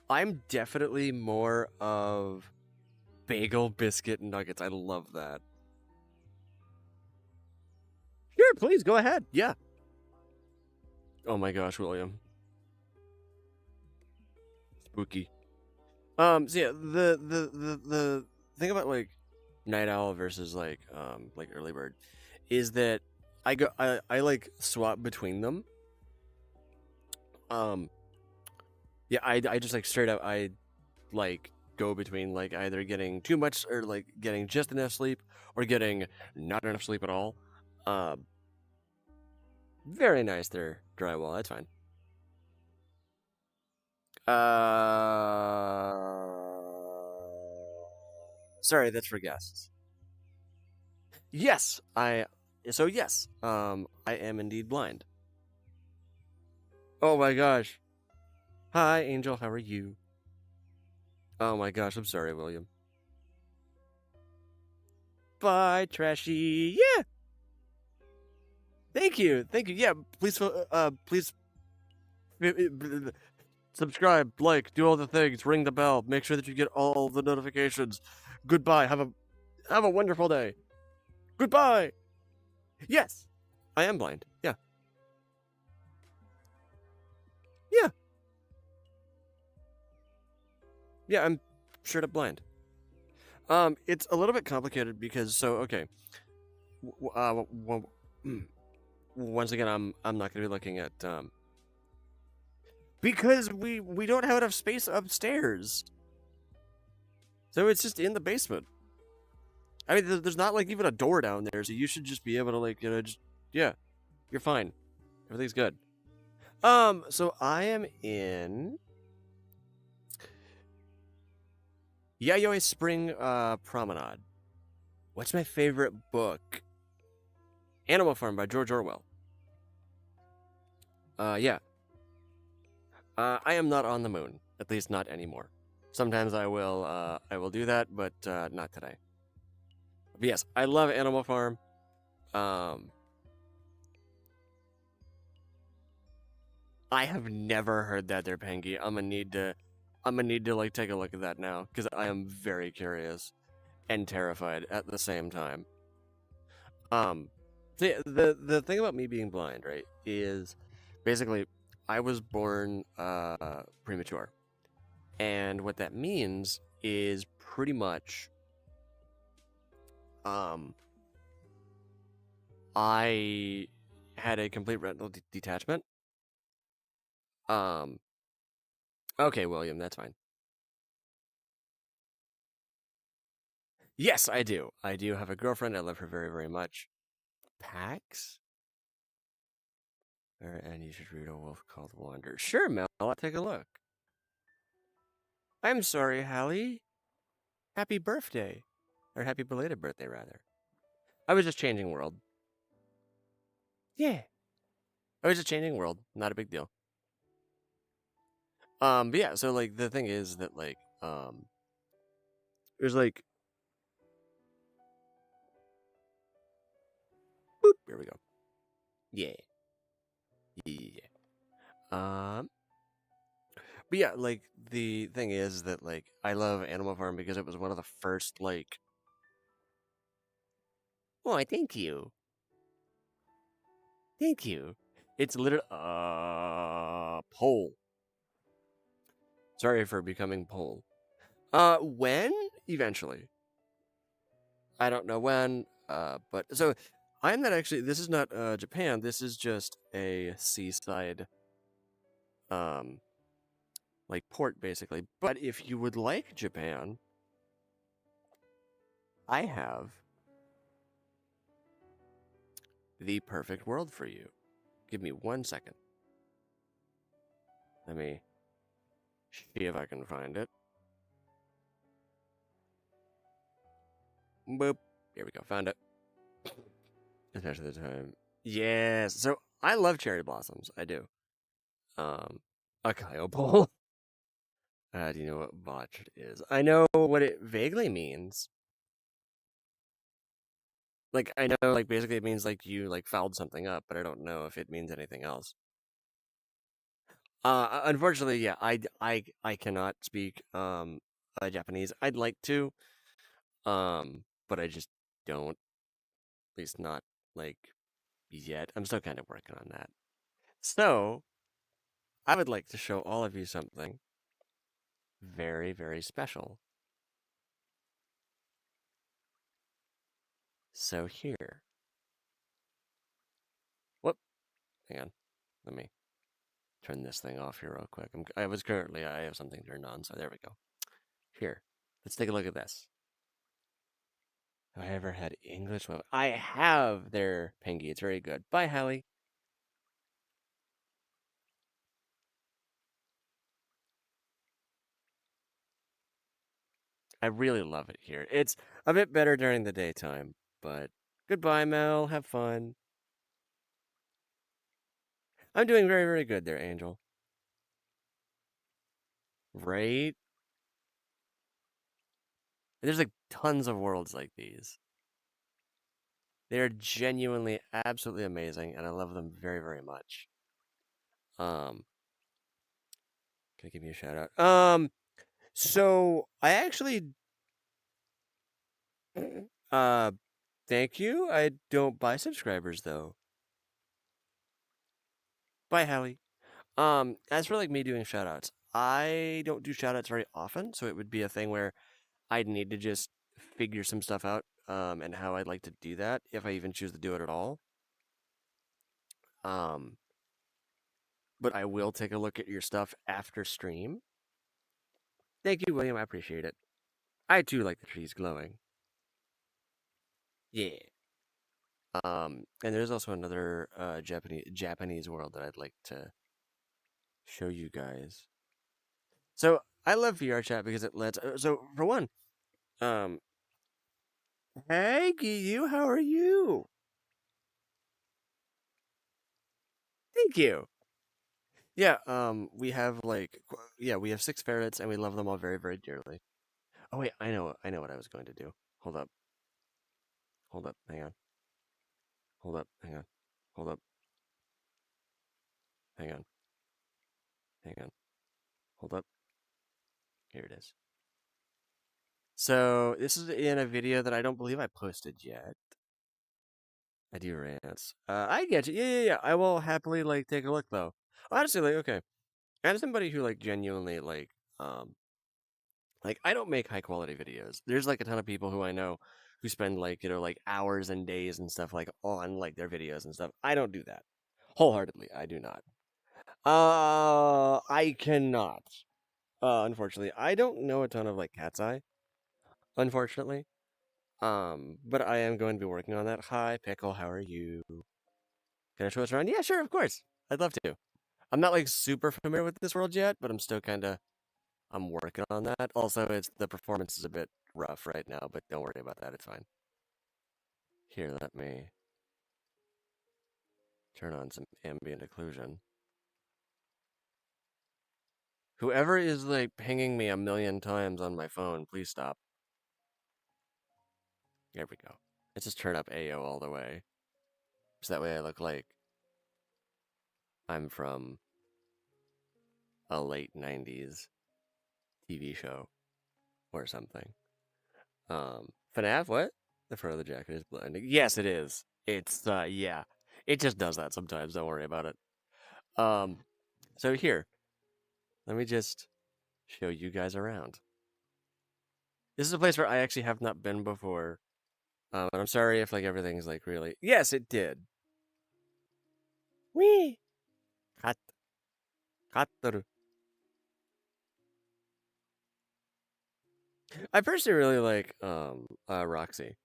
I'm definitely more of bagel biscuit nuggets. I love that. Sure, please go ahead. Yeah. Oh my gosh, William. Spooky. So yeah, the thing about like night owl versus like early bird is that I like swap between them. Um yeah, I just like straight up I like go between like either getting too much or like getting just enough sleep or getting not enough sleep at all. Um very nice there, drywall. That's fine. Uh sorry, that's for guests. Yes, yes, I am indeed blind. Oh my gosh. Hi, Angel, how are you? Oh my gosh, I'm sorry, William. Bye, Trashy. Yeah, thank you, thank you. Yeah, please, subscribe, like, do all the things, ring the bell, make sure that you get all the notifications. Goodbye. Have a wonderful day. Goodbye. Yes, I am blind. Yeah, yeah, yeah. I'm straight up blind. It's a little bit complicated because okay. Once again, I'm not going to be looking at because we don't have enough space upstairs, so it's just in the basement. I mean, there's not like even a door down there, so you should just be able to like just yeah, you're fine. Everything's good. So I am in Yayoi Spring Promenade. What's my favorite book? Animal Farm by George Orwell. Yeah. I am not on the moon, at least not anymore. Sometimes I will do that, but not today. But yes, I love Animal Farm. I have never heard that there, Pengy. I'm gonna need to like take a look at that now because I am very curious and terrified at the same time. The thing about me being blind, right, is basically I was born premature, and what that means is pretty much I had a complete retinal detachment. Okay, William, that's fine. Yes, I do. I do have a girlfriend. I love her very, very much. Pax? And you should read A Wolf Called Wander. Sure, Mel. I'll take a look. I'm sorry, Hallie. Happy birthday. Or happy belated birthday, rather. I was just changing world. Yeah. I was just changing world. Not a big deal. But yeah, so like the thing is that like there's like boop, here we go. Yeah. Yeah. But yeah, like the thing is that like I love Animal Farm because it was one of the first like why, thank you. Thank you. It's literally pole. Sorry for becoming pole. When? Eventually. I don't know when. But so I'm not actually. This is not Japan. This is just a seaside, um, like port basically. But if you would like Japan, I have the perfect world for you. Give me 1 second. Let me see if I can find it. Boop. Here we go. Found it. Especially the time. Yes. So I love cherry blossoms. I do. Akio-kun. Do you know what botched is? I know what it vaguely means. Like I know, like basically it means like you like fouled something up, but I don't know if it means anything else. Unfortunately, yeah, I cannot speak Japanese. I'd like to, but I just don't. At least not like yet. I'm still kind of working on that. So I would like to show all of you something very, very special. So here. Whoop. Hang on. Let me turn this thing off here real quick. I have something turned on, so there we go. Here. Let's take a look at this. Have I ever had English? Well, I have there, Pengy. It's very good. Bye, Hallie. I really love it here. It's a bit better during the daytime, but goodbye, Mel. Have fun. I'm doing very, very good there, Angel. Right? There's like tons of worlds like these. They are genuinely absolutely amazing, and I love them very, very much. Um, can I give you a shout out? So I actually, uh, thank you. I don't buy subscribers though. Bye, Hallie. As for like me doing shout outs, I don't do shout outs very often, so it would be a thing where I'd need to just figure some stuff out, and how I'd like to do that, if I even choose to do it at all. Um, but I will take a look at your stuff after stream. Thank you, William. I appreciate it. I too like the trees glowing. Yeah. And there's also another Japanese world that I'd like to show you guys. So I love VRChat because it lets. So for one, um, hey Giyu, how are you? Thank you. Yeah. We have like, yeah, we have 6 ferrets, and we love them all very, very dearly. Oh wait, I know what I was going to do. Hold up, hold up, hang on, hold up, hang on, hold up, hang on, hang on, hold up. Here it is. So this is in a video that I don't believe I posted yet. I do rants. I get you. Yeah. I will happily like take a look though. Honestly, like okay, as somebody who like genuinely um like I don't make high quality videos. There's like a ton of people who I know who spend like like hours and days and stuff like on like their videos and stuff. I don't do that wholeheartedly. I do not. I cannot. Unfortunately, I don't know a ton of like cat's eye. Unfortunately. But I am going to be working on that. Hi, Pickle, how are you? Can I show us around? Yeah, sure, of course. I'd love to. I'm not like super familiar with this world yet, but I'm still I'm working on that. Also, it's the performance is a bit rough right now, but don't worry about that. It's fine. Here, let me turn on some ambient occlusion. Whoever is like pinging me a million times on my phone, please stop. There we go. Let's just turn up AO all the way. So that way I look like I'm from a late 90s TV show or something. FNAF, what? The front of the jacket is blinding. Yes, it is. It's, yeah. It just does that sometimes. Don't worry about it. Um, so here, let me just show you guys around. This is a place where I actually have not been before. And I'm sorry if, like, everything's, like, really... Yes, it did. Wee! Kat... Katoru. I personally really like, Roxy.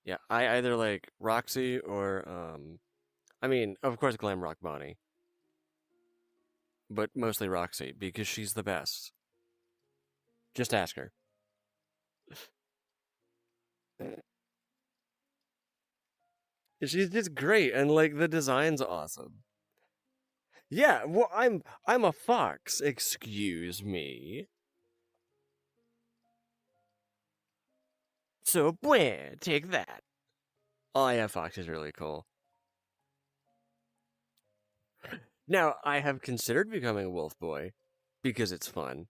Yeah, I either like Roxy or, I mean, of course, Glam Rock Bonnie. But mostly Roxy, because she's the best. Just ask her. She's just great, and like the design's awesome. Yeah, well, I'm a fox. Excuse me. So, bwah, take that. Oh yeah, fox is really cool. Now, I have considered becoming a wolf boy because it's fun.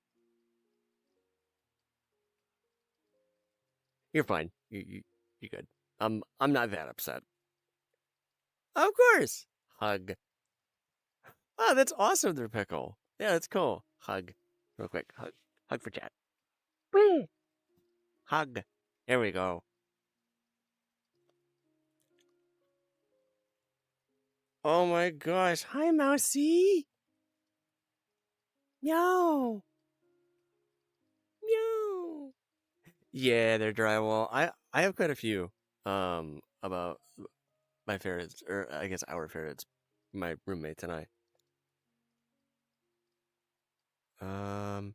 You're fine. You're good. I'm not that upset. Of course. Hug. Oh, that's awesome, there, Pickle. Yeah, that's cool. Hug. Real quick. Hug. Hug for chat. Whee! Hug. There we go. Oh my gosh. Hi, Mousy. Meow. Meow. Yeah, they're drywall. I have quite a few. About my ferrets, or I guess our ferrets, my roommates and I. Um,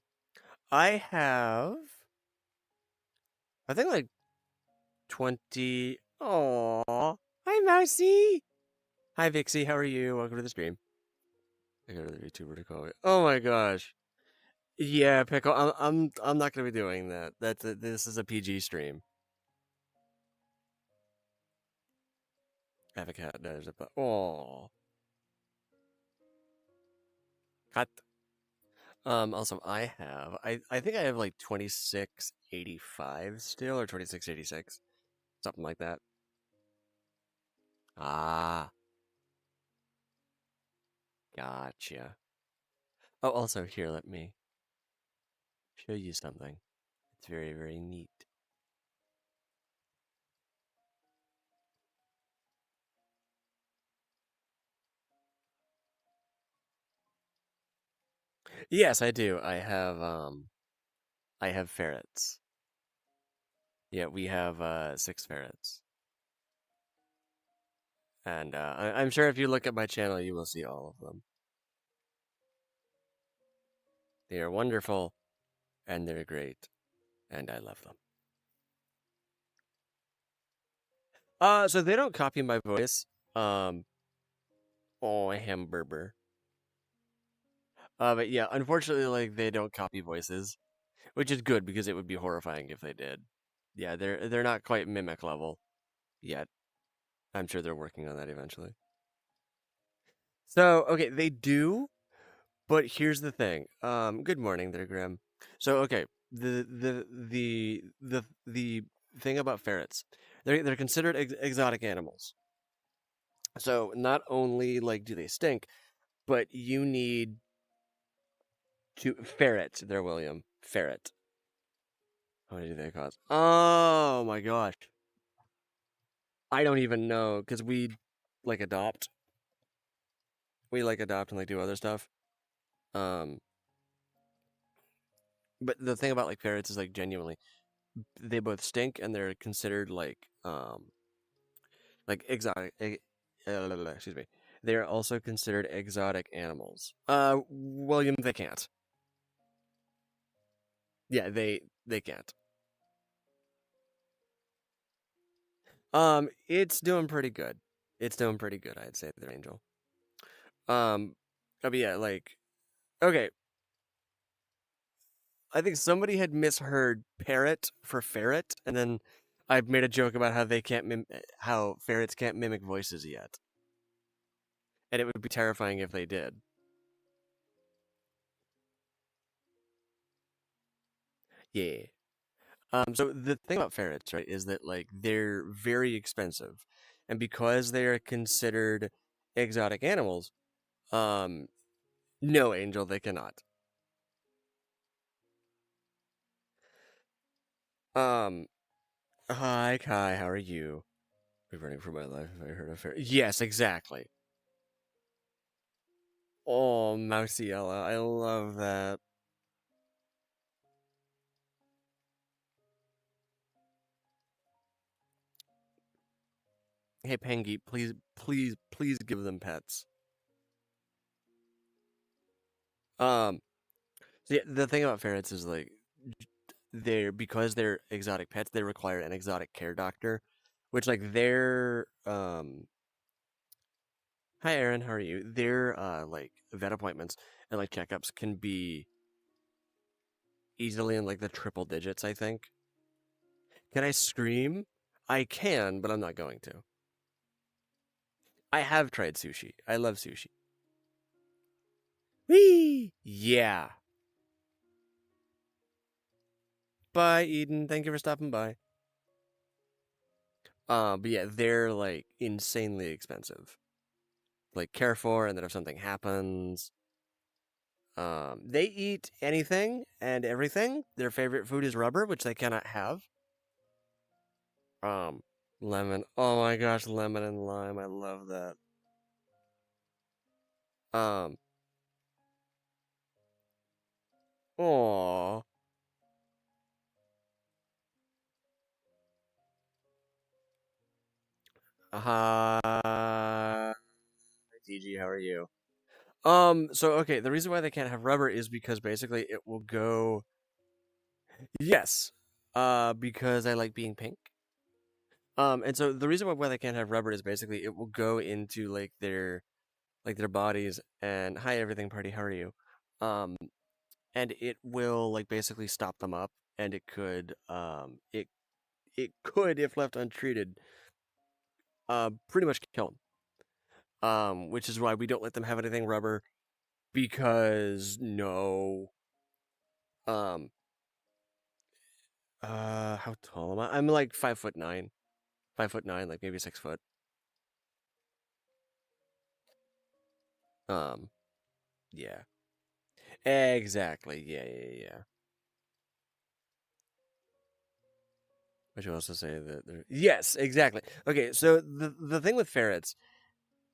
I have, I think like 20. Aww. Hi, Mousy. Hi, Vixie. How are you? Welcome to the stream. I got another VTuber to call it. Oh my gosh. Yeah, Pickle. I'm not gonna be doing that. This is a PG stream. I have a cat. There's a but. Oh, cat. Also, I think I have like 2685 still, or 2686, something like that. Ah, gotcha. Oh, also here, let me show you something. It's very, very neat. Yes, I do. I have ferrets. Yeah, we have 6 ferrets. And I'm sure if you look at my channel, you will see all of them. They are wonderful, and they're great, and I love them. So they don't copy my voice. Um, oh, hamburger. But yeah, unfortunately, like they don't copy voices, which is good because it would be horrifying if they did. Yeah, they're not quite mimic level yet. I'm sure they're working on that eventually. So okay, they do. But here's the thing. Good morning there, Graham. So okay, the thing about ferrets, they're considered exotic animals. So not only like do they stink, but you need to ferret. There, William. Ferret. How many do they cost? Oh my gosh, I don't even know because like adopt. We like adopt and like do other stuff. Um, but the thing about like ferrets is like genuinely, they both stink and they're considered like exotic. Excuse me. They are also considered exotic animals. William, they can't. Yeah, they can't. It's doing pretty good. It's doing pretty good, I'd say, the Angel. But yeah, like, okay. I think somebody had misheard parrot for ferret, and then I made a joke about how they can't how ferrets can't mimic voices yet, and it would be terrifying if they did. Yeah. So the thing about ferrets, right, is that like they're very expensive, and because they are considered exotic animals, um, no, Angel, they cannot. Um, hi Kai, how are you? Be running for my life if I heard a ferret. Yes, exactly. Oh, Mousiella, I love that. Hey, Pengy, please, please, please give them pets. Um, so yeah, the thing about ferrets is like they're because they're exotic pets, they require an exotic care doctor, which like their hi Aaron, how are you? Their like vet appointments and like checkups can be easily in like the triple digits, I think. Can I scream? I can, but I'm not going to. I have tried sushi. I love sushi. Whee! Yeah. Bye, Eden. Thank you for stopping by. But yeah, they're like insanely expensive. Like care for, and then if something happens, they eat anything and everything. Their favorite food is rubber, which they cannot have. Um, lemon. Oh my gosh, lemon and lime. I love that. Um, oh, hi, TG. How are you? So okay, the reason why they can't have rubber is because basically it will go. Yes, because I like being pink. And so the reason why they can't have rubber is basically it will go into like their bodies and hi everything party, how are you? Um, and it will like basically stop them up, and it could if left untreated, pretty much kill them. Which is why we don't let them have anything rubber because no, um, how tall am I? I'm like 5'9", 5'9", like maybe 6 foot. Um, yeah, exactly. Yeah. I should also say that they're yes, exactly. Okay, so the thing with ferrets,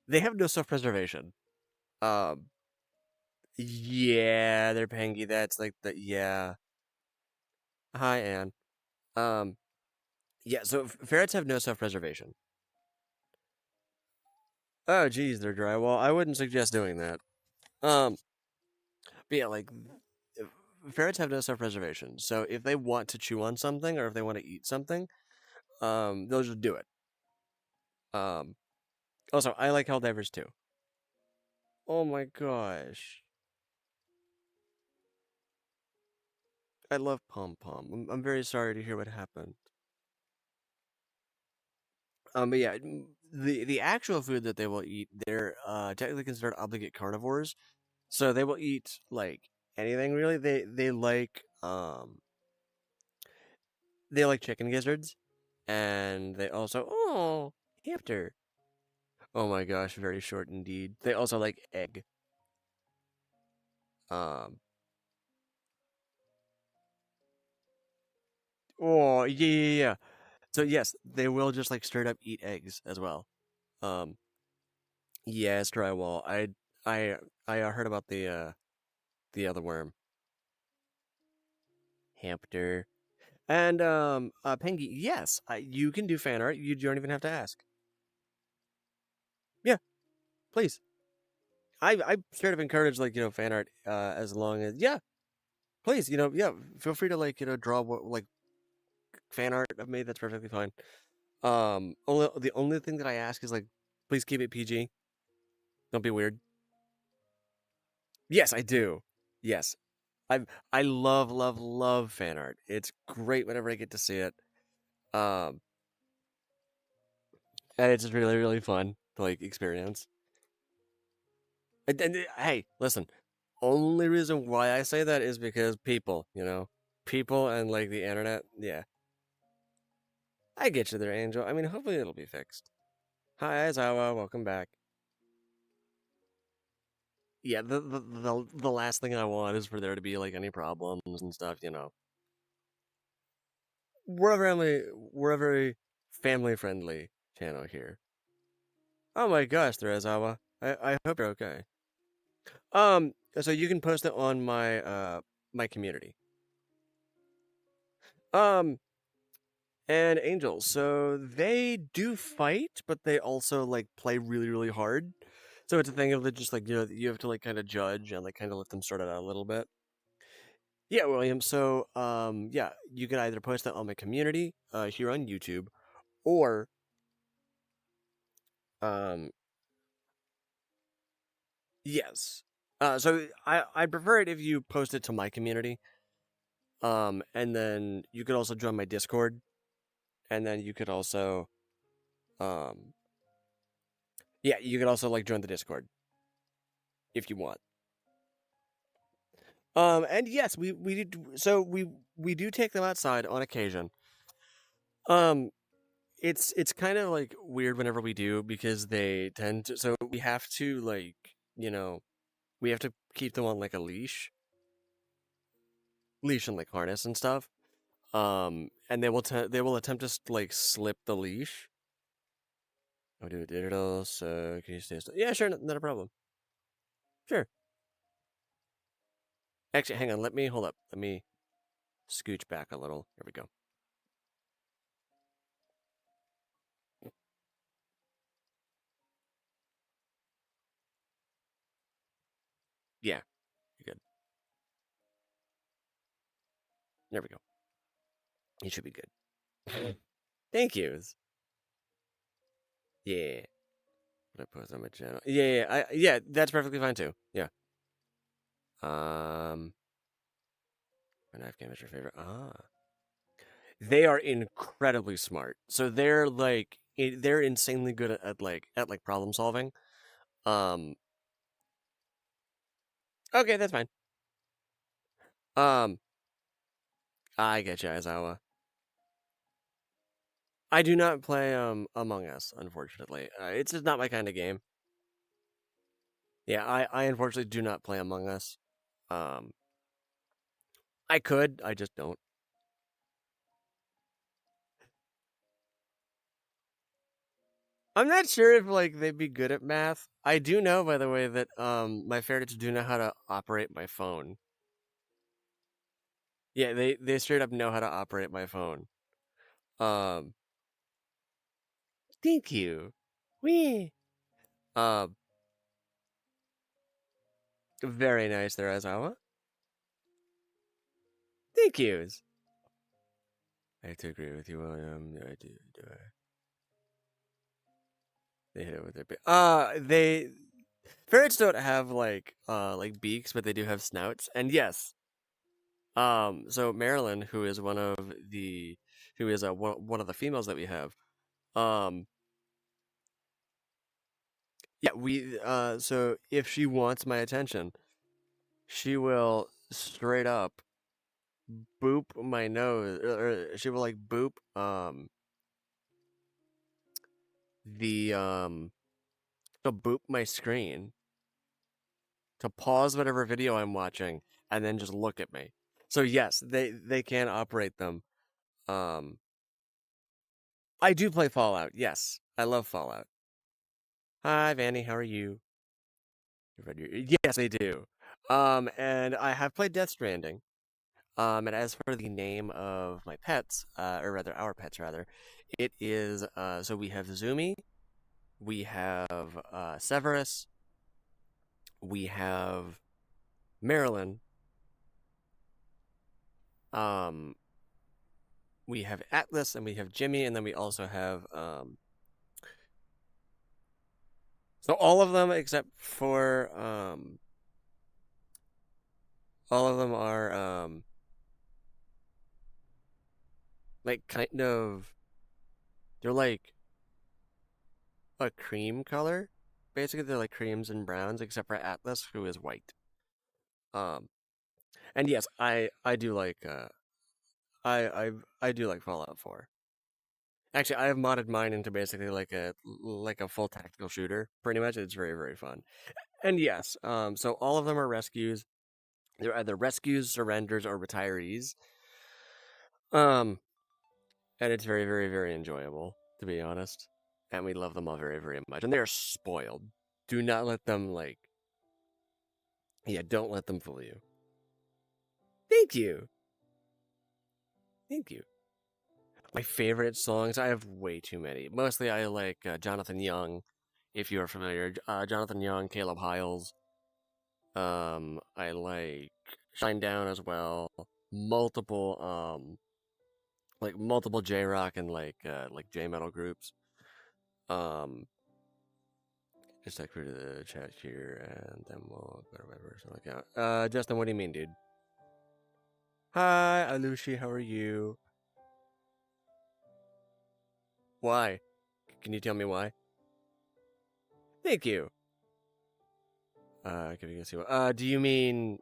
they have no self preservation. Um, yeah, they're pangy. That's like the yeah. Hi, Anne. Um, yeah. So ferrets have no self preservation. Oh, geez, they're drywall. I wouldn't suggest doing that. Um, but yeah, like ferrets have no self preservation. So if they want to chew on something or if they want to eat something, they'll just do it. Um, also, I like Helldivers too. Oh my gosh. I love Pom Pom. I'm very sorry to hear what happened. But yeah, the actual food that they will eat, they're technically considered obligate carnivores. So they will eat like anything really. They like chicken gizzards, and they also hamster. Oh my gosh, very short indeed. They also like egg. Um, oh yeah. So yes, they will just like straight up eat eggs as well. Um, yes, drywall. I I heard about the other worm, hamster, and Pengy. Yes, you can do fan art. You don't even have to ask. Yeah, please. I straight up encourage like fan art as long as yeah, please yeah, feel free to like draw like fan art of me. That's perfectly fine. Only the only thing that I ask is like please keep it PG. Don't be weird. Yes, I do. Yes, I love fan art. It's great whenever I get to see it. Um, and it's just really fun to like experience. And hey, listen. Only reason why I say that is because people and like the internet. Yeah, I get you there, Angel. I mean, hopefully it'll be fixed. Hi, Aizawa. Welcome back. Yeah, the last thing I want is for there to be like any problems and stuff. We're a very family friendly channel here. Oh my gosh, there, Aizawa. I hope you're okay. So you can post it on my community. Um, and Angels. So they do fight, but they also like play really hard. So it's a thing of just like you have to like kind of judge and like kind of let them sort it out a little bit. Yeah, William. So yeah, you can either post that on my community here on YouTube, or um yes. So I prefer it if you post it to my community. And then you could also join my Discord, and then you could also um yeah, you could also like join the Discord if you want. And yes, we do take them outside on occasion. Um, it's kind of like weird whenever we do because they tend to. So we have to like we have to keep them on like a leash and like harness and stuff. And they will attempt to like slip the leash. I'll do it digital. So can you stay still? Yeah, sure, not a problem. Sure. Actually, hang on. Let me hold up. Let me scooch back a little. Here we go. Yeah, you're good. There we go. You should be good. Thank yous. Yeah. I post on my channel. Yeah, that's perfectly fine too. Yeah. My knife game is your favorite. They are incredibly smart. So they're like they're insanely good at problem solving. Um. Okay, that's fine. Um. I get you, Aizawa. I do not play Among Us, unfortunately. It's just not my kind of game. Yeah, I unfortunately do not play Among Us. Um. I could, I just don't. I'm not sure if like they'd be good at math. I do know, by the way, that my ferrets do know how to operate my phone. Yeah, they straight up know how to operate my phone. Um, thank you. Wee. Um, very nice there, Azawa. Thank yous. I have to agree with you, William. I do. They hit it with their they ferrets don't have like beaks, but they do have snouts. And yes, so Marilyn, who is one of the females that we have, um, yeah, so if she wants my attention, she will straight up boop my nose, or she will like boop the she'll boop my screen to pause whatever video I'm watching and then just look at me. So yes, they can operate them. Um, I do play Fallout. Yes, I love Fallout. Hi, Vanny. How are you? Yes, they do. And I have played Death Stranding. And as for the name of my pets, or rather our pets, rather, it is so we have Zumi, we have Severus, we have Marilyn, um, we have Atlas, and we have Jimmy, and then we also have so all of them except for all of them are like kind of they're like a cream color. Basically, they're like creams and browns, except for Atlas, who is white. Um, and yes, I do like I do like Fallout 4. Actually, I have modded mine into basically like a full tactical shooter. Pretty much, it's very fun. And yes, so all of them are rescues. They're either rescues, surrenders, or retirees. Um, and it's very enjoyable, to be honest. And we love them all very much. And they are spoiled. Do not let them yeah, don't let them fool you. Thank you. Thank you. My favorite songs, I have way too many. Mostly I like Jonathan Young, if you're familiar. Jonathan Young, Caleb Hiles. I like Shine Down as well. Multiple multiple J rock and like J metal groups. Um just like through the chat here and then we'll go to my personal account. Justin, what do you mean, dude? Hi, Alushi, how are you? Why? Can you tell me why? Thank you. Can you see what? Do you mean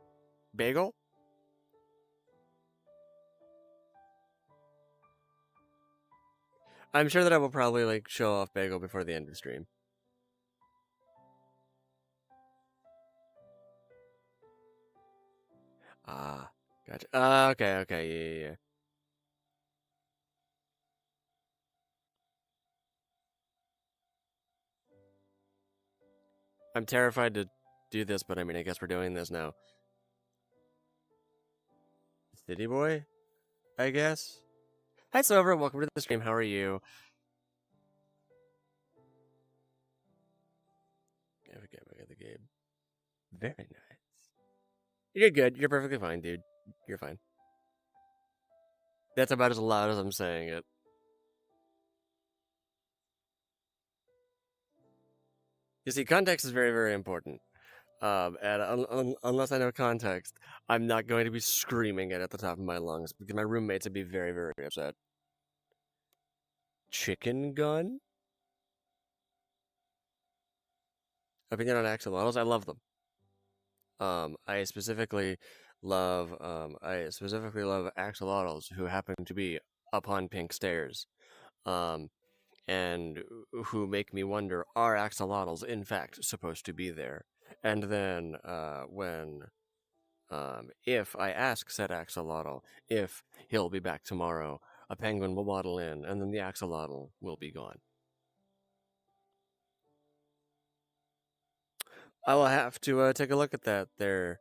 bagel? I'm sure that I will probably like show off bagel before the end of the stream. Ah, gotcha. Okay, yeah. I'm terrified to do this, but I mean, I guess we're doing this now. City boy, I guess. Hi, Silver. Welcome to the stream. How are you? Okay, the game. Very nice. You're good. You're perfectly fine, dude. You're fine. That's about as loud as I'm saying it. You see, context is very, very important. And unless I know context, I'm not going to be screaming it at the top of my lungs because my roommates would be very, very upset. Chicken gun? Opinion on axolotls? I love them. I specifically love axolotls who happen to be upon pink stairs. Um, and who make me wonder, are axolotls in fact supposed to be there? And then if I ask said axolotl if he'll be back tomorrow, a penguin will waddle in, and then the axolotl will be gone. I will have to take a look at that there,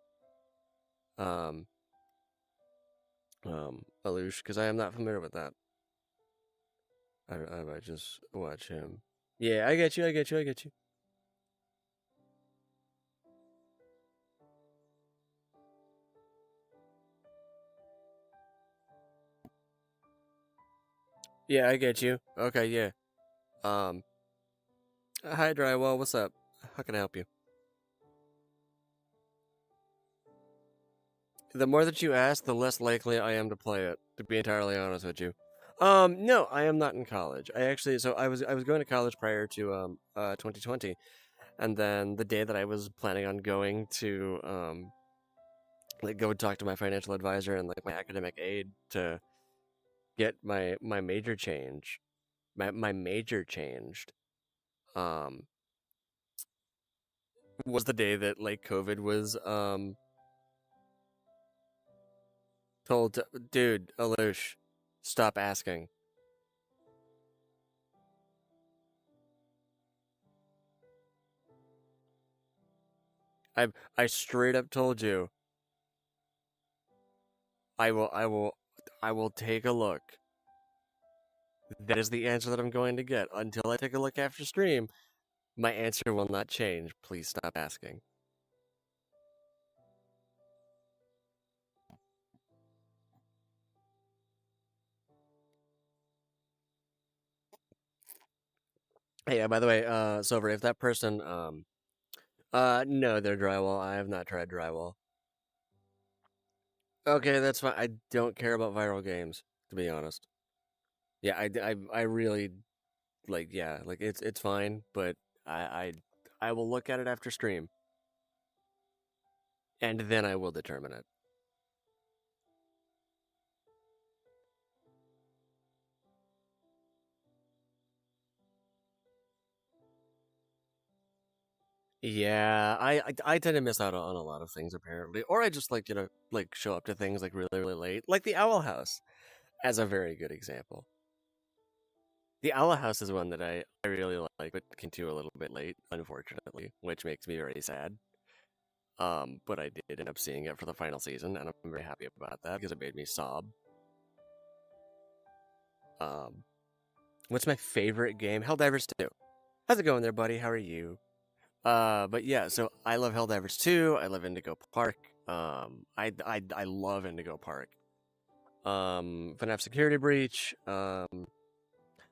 um, Alush, because I am not familiar with that. I might just watch him. Yeah, I get you, I get you, I get you. Yeah, I get you. Okay, yeah. Um, Hi, Drywall, what's up? How can I help you? The more that you ask, the less likely I am to play it, to be entirely honest with you. No, I am not in college. I was going to college prior to 2020, and then the day that I was planning on going to like go talk to my financial advisor and like my academic aide to get my major change, my major changed, um was the day that like COVID was told to, dude, Alush, stop asking. I straight up told you I will take a look. That is the answer that I'm going to get. Until I take a look after stream, my answer will not change. Please stop asking. Hey, by the way, Silver, if that person no, they're drywall. I have not tried drywall. Okay, that's fine. I don't care about viral games, to be honest. Yeah, I really like, yeah, like it's fine, but I I I will look at it after stream and then I will determine it. Yeah, I tend to miss out on a lot of things apparently, or I just like like show up to things like really really late, like the Owl House, as a very good example. The Owl House is one that I really like, but came to a little bit late, unfortunately, which makes me very sad. But I did end up seeing it for the final season, and I'm very happy about that because it made me sob. Um, what's my favorite game? Helldivers 2. How's it going there, buddy? How are you? But yeah, so I love Helldivers 2. I love Indigo Park. I love Indigo Park. FNAF Security Breach. I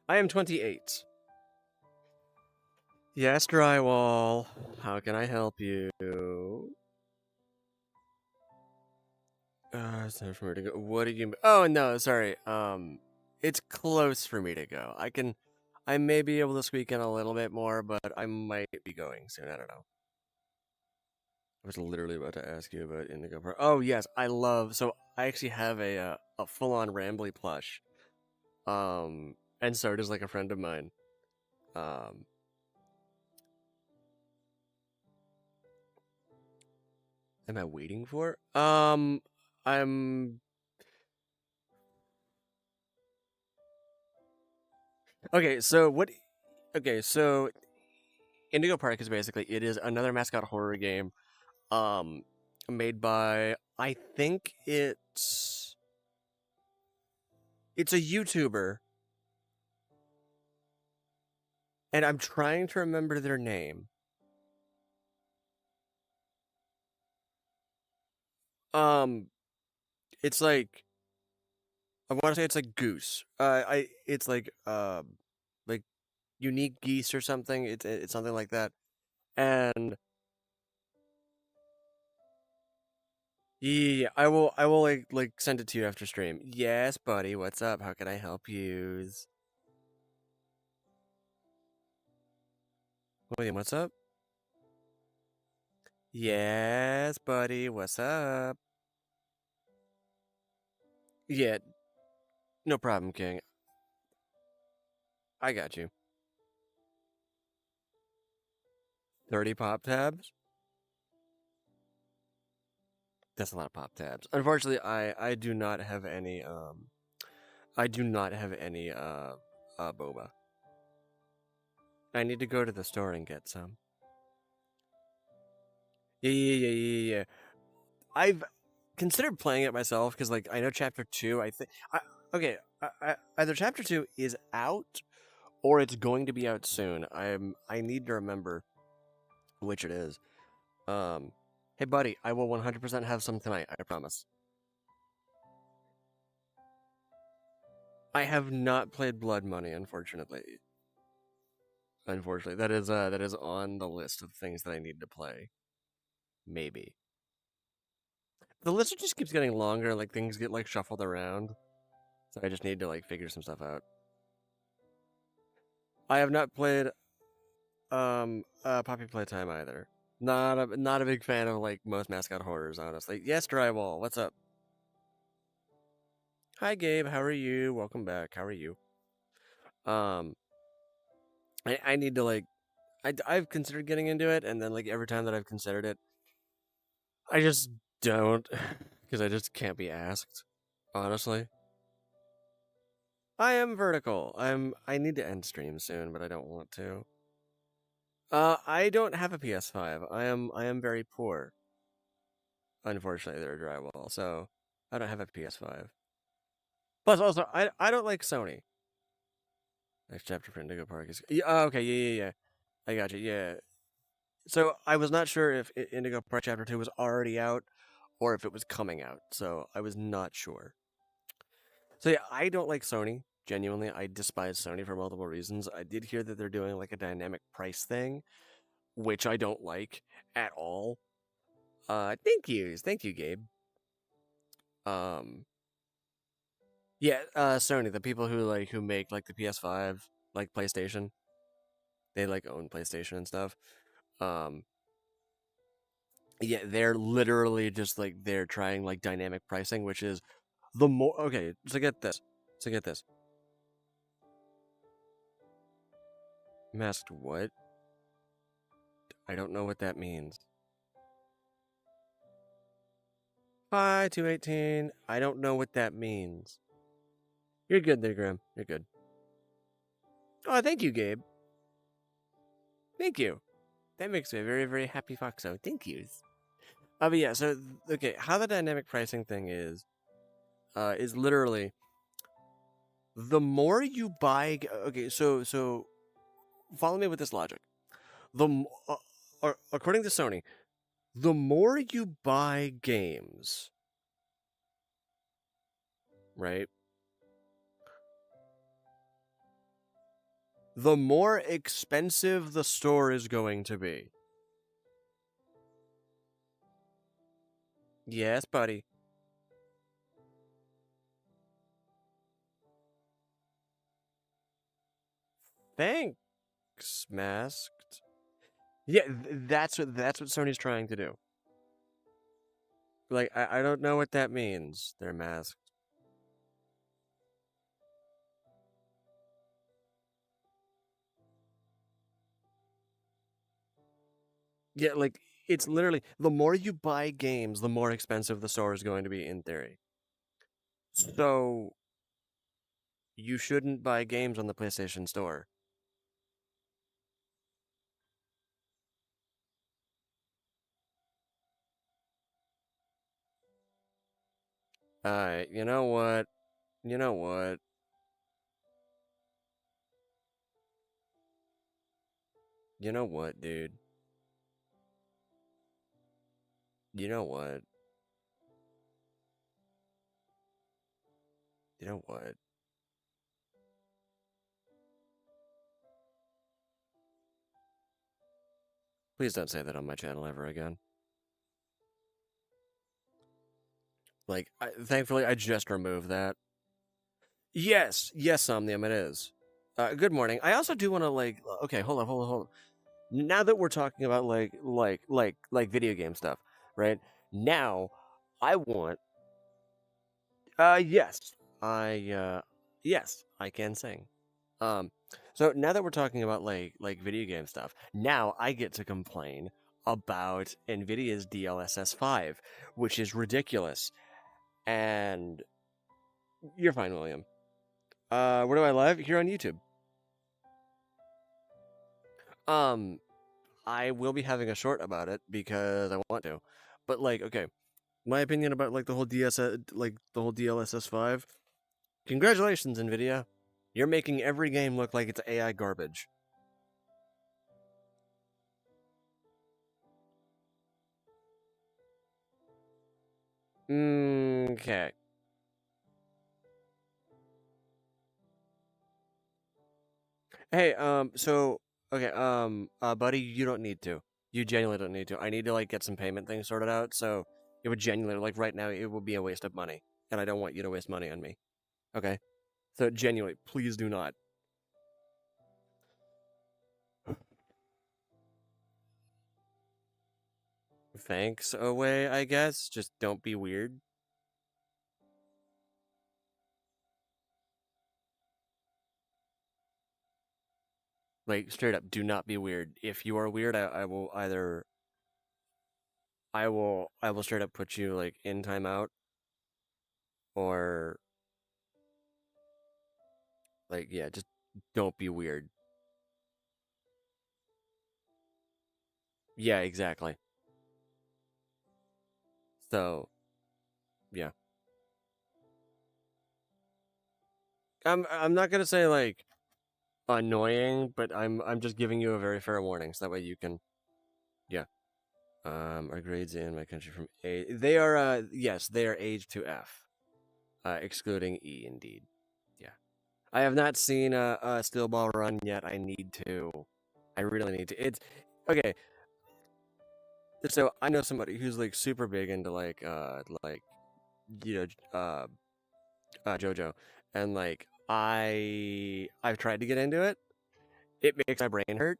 am 28. Yes, Drywall. How can I help you? It's time for me to go. What do you? Oh no, sorry. It's close for me to go. I may be able to squeak in a little bit more, but I might be going soon. I don't know. I was literally about to ask you about Indigo Park. Oh yes, I love. So I actually have a full on Rambly plush. And so does like a friend of mine. Um, am I waiting for? I'm okay. So what? Okay, so Indigo Park is basically it is another mascot horror game. Um, made by I think it's a YouTuber, and I'm trying to remember their name. Um, it's like I want to say it's like goose. It's like unique geese or something. It's something like that. And yeah, I will like send it to you after stream. Yes, buddy. What's up? How can I help you? William, what's up? Yes, buddy. What's up? Yeah, no problem, King. I got you. 30 pop tabs? That's a lot of pop tabs. Unfortunately, I do not have any I do not have any boba. I need to go to the store and get some. Yeah. I've considered playing it myself because like I know chapter 2, I think okay, either chapter 2 is out or it's going to be out soon. I need to remember which it is. Hey buddy, I will 100% have some tonight, I promise. I have not played Blood Money, unfortunately. Unfortunately, that is on the list of things that I need to play. Maybe. The list just keeps getting longer, like things get like shuffled around. So I just need to like figure some stuff out. I have not played Poppy Playtime either. Not a big fan of like most mascot horrors, honestly. Yes, Drywall, what's up? Hi Gabe, how are you? Welcome back. How are you? Um I need to like I've considered getting into it, and then like every time that I've considered it, I just don't because I just can't be asked, honestly. I am vertical. I need to end stream soon, but I don't want to. I don't have a PS5. I am very poor. Unfortunately, they're drywall, so I don't have a PS5. Plus, also, I don't like Sony. Next chapter for Indigo Park is okay. Yeah. I got you. Yeah. So I was not sure if Indigo Park Chapter 2 was already out or if it was coming out. So I was not sure. So yeah, I don't like Sony. Genuinely, I despise Sony for multiple reasons. I did hear that they're doing like a dynamic price thing, which I don't like at all. Thank you, Gabe. Um, yeah, Sony, the people who make like the PS5, like PlayStation, they like own PlayStation and stuff. Um, yeah, they're literally just like they're trying like dynamic pricing, which is the more okay. So get this. So get this. Masked what? I don't know what that means. Hi, 218. I don't know what that means. You're good there, Graham. You're good. Oh, thank you, Gabe. Thank you. That makes me a very, very happy Foxo. Thank yous. But yeah, so okay, how the dynamic pricing thing is literally the more you buy. Okay, so follow me with this logic. According to Sony, the more you buy games, right? The more expensive the store is going to be. Yes, buddy. Thanks, Masked. Yeah, that's what Sony's trying to do. Like, I don't know what that means. They're masked. Yeah, like it's literally the more you buy games, the more expensive the store is going to be in theory. So you shouldn't buy games on the PlayStation Store. You know what? You know what? You know what, dude? You know what? You know what? Please don't say that on my channel ever again. Like, thankfully, I just removed that. Yes, Somnium, it is. Good morning. I also do want to like. Okay, hold on. Now that we're talking about like video game stuff, right? Now, I want. Yes, yes, I can sing. Um, so now that we're talking about like video game stuff, now I get to complain about Nvidia's DLSS 5, which is ridiculous. And you're fine, William. Where do I live? Here on YouTube. Um, I will be having a short about it because I want to. But like, okay, my opinion about like the whole DLSS 5. Congratulations, Nvidia. You're making every game look like it's AI garbage. Okay. Hey, okay, buddy, you don't need to. You genuinely don't need to. I need to like get some payment things sorted out, so it would genuinely like right now it would be a waste of money, and I don't want you to waste money on me. Okay? So genuinely, please do not. Thanks, away, I guess. Just don't be weird. Like straight up, do not be weird. If you are weird, I will either I will straight up put you like in timeout or like yeah, just don't be weird. Yeah, exactly. So, yeah. I'm not gonna say like annoying, but I'm just giving you a very fair warning, so that way you can yeah. Our grades in my country from A. They are yes, they are age to F, excluding E. Indeed, yeah. I have not seen a steel ball run yet. I need to. I really need to. It's okay. So I know somebody who's like super big into like you know JoJo, and like I've tried to get into it. It makes my brain hurt,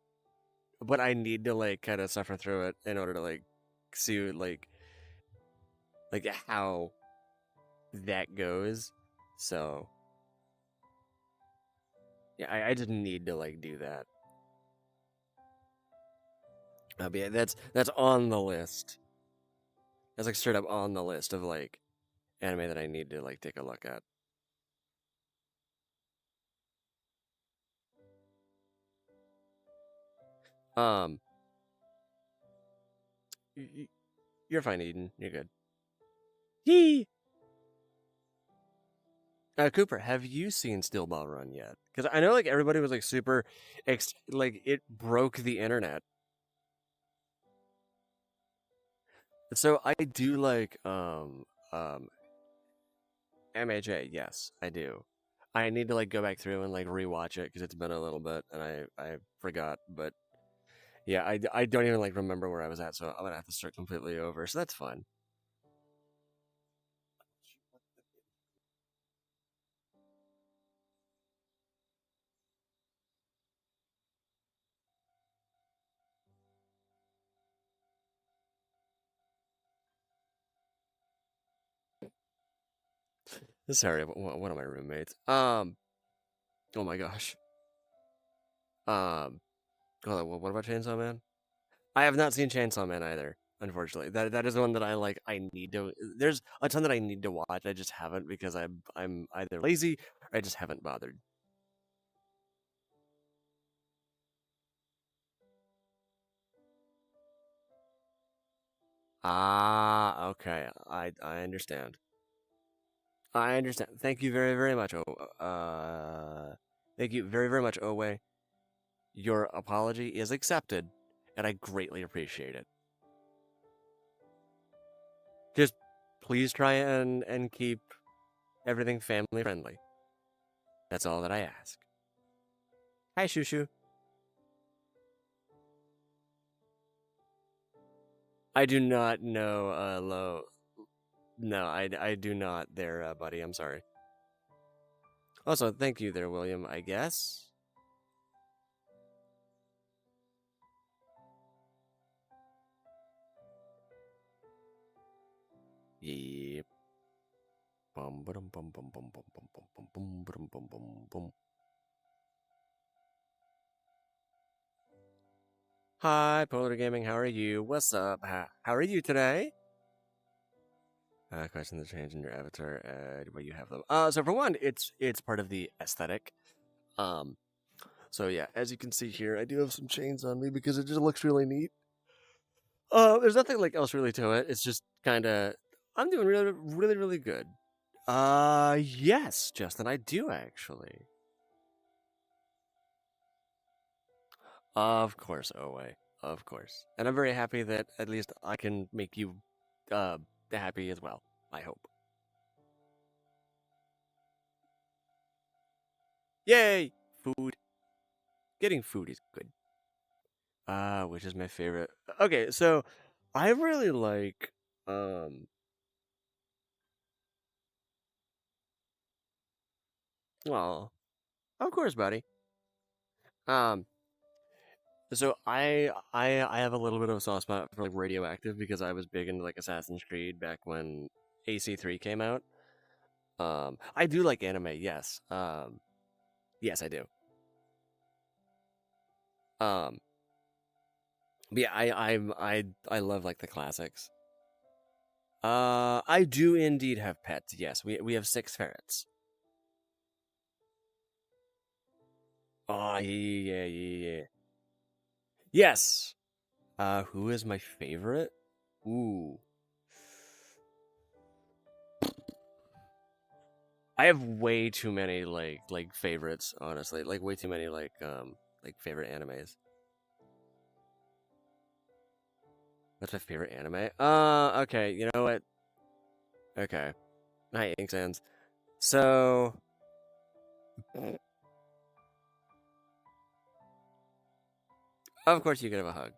but I need to like kind of suffer through it in order to like see like how that goes. So yeah, I just need to like do that. But yeah, that's on the list. That's like straight up on the list of like anime that I need to like take a look at. Um, you're fine, Eden. You're good. Yee. Cooper, have you seen Steel Ball Run yet? Because I know like everybody was like super, like it broke the internet. So I do like MHA. Yes, I do. I need to like go back through and like rewatch it because it's been a little bit and I forgot. But yeah, I don't even like remember where I was at, so I'm gonna have to start completely over. So that's fun. Sorry, one of my roommates. Oh my gosh. Um, hold on, what about Chainsaw Man? I have not seen Chainsaw Man either. Unfortunately, that is one that I like. I need to. There's a ton that I need to watch. I just haven't because I'm either lazy or I just haven't bothered. Ah, okay. I understand. I understand. Thank you very much. Thank you very much, Owe. Your apology is accepted, and I greatly appreciate it. Just please try and keep everything family friendly. That's all that I ask. Hi, Shushu. I do not know, Lo. No, I do not there, buddy. I'm sorry. Also, thank you there, William, I guess. Yep. Bum bum bum bum bum bum bum bum bum bum bum bum bum. Hi, Polar Gaming. How are you? What's up? How are you today? Question the change in your avatar. Where you have them. So for one, it's part of the aesthetic. Um, so yeah, as you can see here, I do have some chains on me because it just looks really neat. There's nothing like else really to it. It's just kind of I'm doing really, really, really good. Yes, Justin, I do actually. Of course, Owe. Of course. And I'm very happy that at least I can make you happy as well. I hope. Yay! Food. Getting food is good. Which is my favorite. Okay, so I really like well, of course, buddy. Um so I have a little bit of a soft spot for like radioactive because I was big into like Assassin's Creed back when AC3 came out. I do like anime, yes. Yes, I do. Um but yeah, I love like the classics. I do indeed have pets. Yes, we have 6 ferrets. Oh yeah. Yes. Who is my favorite? Ooh, I have way too many like favorites. Honestly, like way too many like favorite animes. What's my favorite anime? Okay, you know what? Okay, hi Ink Sands. So, of course you could have a hug.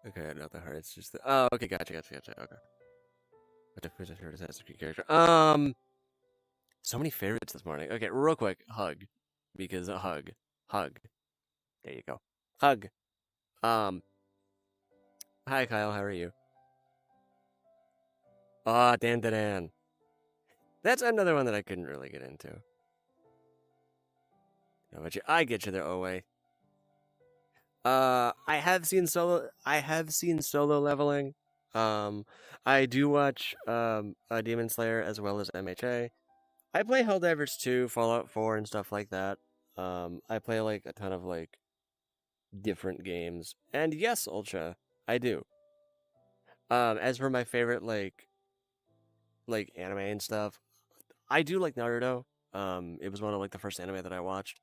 Okay, not that hard. It's just oh, okay, gotcha. Okay. What the first favorite Assassin's Creed character? So many favorites this morning. Okay, real quick, hug, because a hug. There you go, hug. Um, hi Kyle, how are you? Ah, Dan. That's another one that I couldn't really get into. How about you? I get you there, Owe. I have seen solo. I have seen solo leveling. Um, I do watch Demon Slayer as well as MHA. I play Helldivers 2, Fallout 4, and stuff like that. I play like a ton of like different games, and yes, Ultra, I do. As for my favorite like anime and stuff, I do like Naruto. It was one of like the first anime that I watched.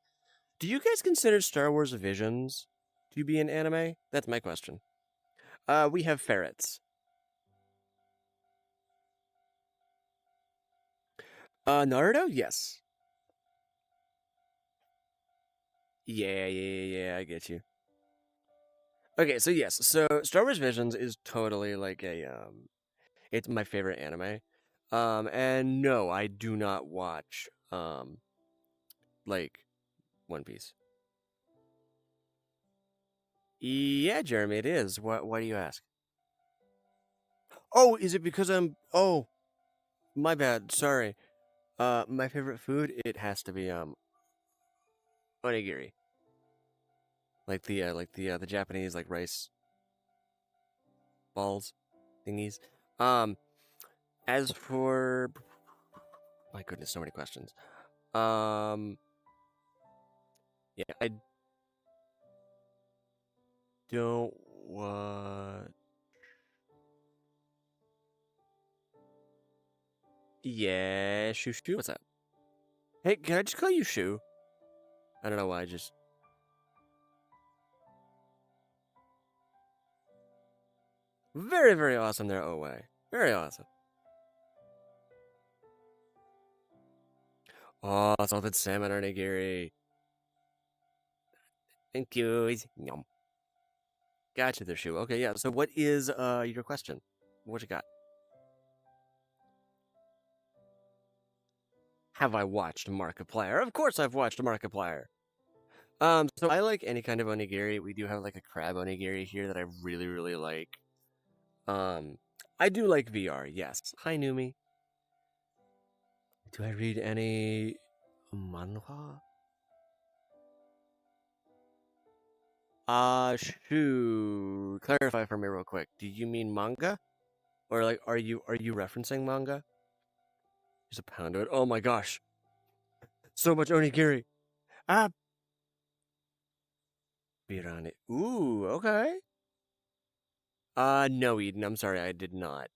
Do you guys consider Star Wars Visions to be an anime? That's my question. We have ferrets. Naruto? Yes. Yeah, I get you. Okay, so yes, so Star Wars Visions is totally like a it's my favorite anime. And no, I do not watch like One Piece. Yeah, Jeremy, it is. Why do you ask? Oh, is it because I'm oh, my bad. Sorry. My favorite food, it has to be onigiri. Like the Japanese like rice balls thingies. Um as for my goodness, so many questions. Um yeah, I don't want yeah, shoo shoo. What's up? Hey, can I just call you Shoo? I don't know why. I just very awesome there. Oh way, very awesome. Oh, salted salmon onigiri. Thank you. Yum. Gotcha, the shoe. Okay, yeah. So, what is your question? What you got? Have I watched Markiplier? Of course, I've watched Markiplier. So I like any kind of onigiri. We do have like a crab onigiri here that I really, really like. Um, I do like VR. Yes. Hi, Numi. Do I read any manhwa? Shoot. Clarify for me real quick. Do you mean manga, or like are you referencing manga? There's a pound of it. Oh my gosh, so much onigiri. Ah, birane. Ooh, okay. No, Eden. I'm sorry, I did not.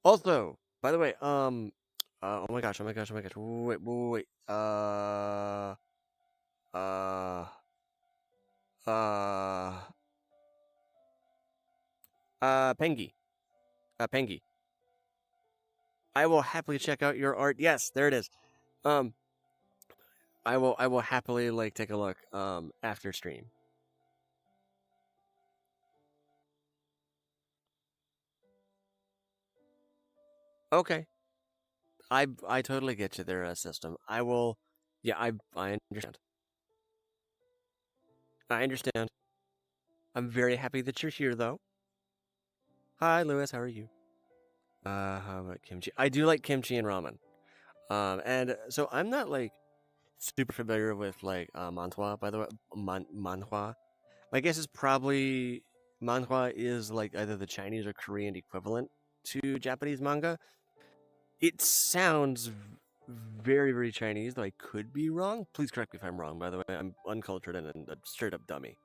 Also, by the way, oh my gosh, oh my gosh, oh my gosh. Wait, wait, wait. Uh, uh, Pengi. Pengi. I will happily check out your art. Yes, there it is. Um, I will happily like take a look after stream. Okay. I totally get you there, system. I will. Yeah, I understand. I understand. I'm very happy that you're here though. Hi, Lewis. How are you? How about kimchi? I do like kimchi and ramen. And so I'm not like super familiar with like manhwa. By the way, manhwa. My guess is probably manhwa is like either the Chinese or Korean equivalent to Japanese manga. It sounds very, very Chinese, though I could be wrong. Please correct me if I'm wrong, by the way. I'm uncultured and a straight up dummy.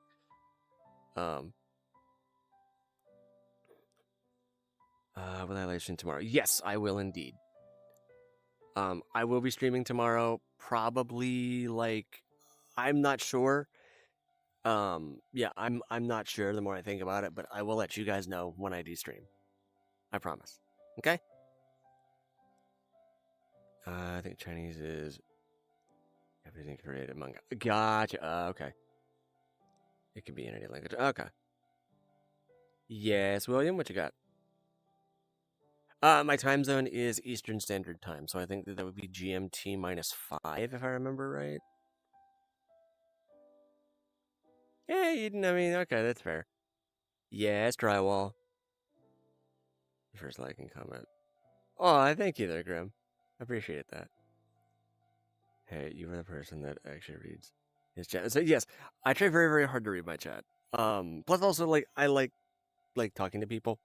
Um, will I live stream tomorrow? Yes, I will indeed. I will be streaming tomorrow, probably like, I'm not sure. Yeah, I'm not sure the more I think about it, but I will let you guys know when I do stream. I promise. Okay? I think Chinese is everything created manga. Gotcha. Okay. It could be in any language. Okay. Yes, William, what you got? My time zone is Eastern Standard Time, so I think that would be GMT -5, if I remember right. Yeah, I mean, okay, that's fair. Yes, drywall. First like and comment. Oh, I thank you there, Grim. I appreciate that. Hey, you are the person that actually reads his chat. So yes, I try very, very hard to read my chat. Plus also like I like talking to people.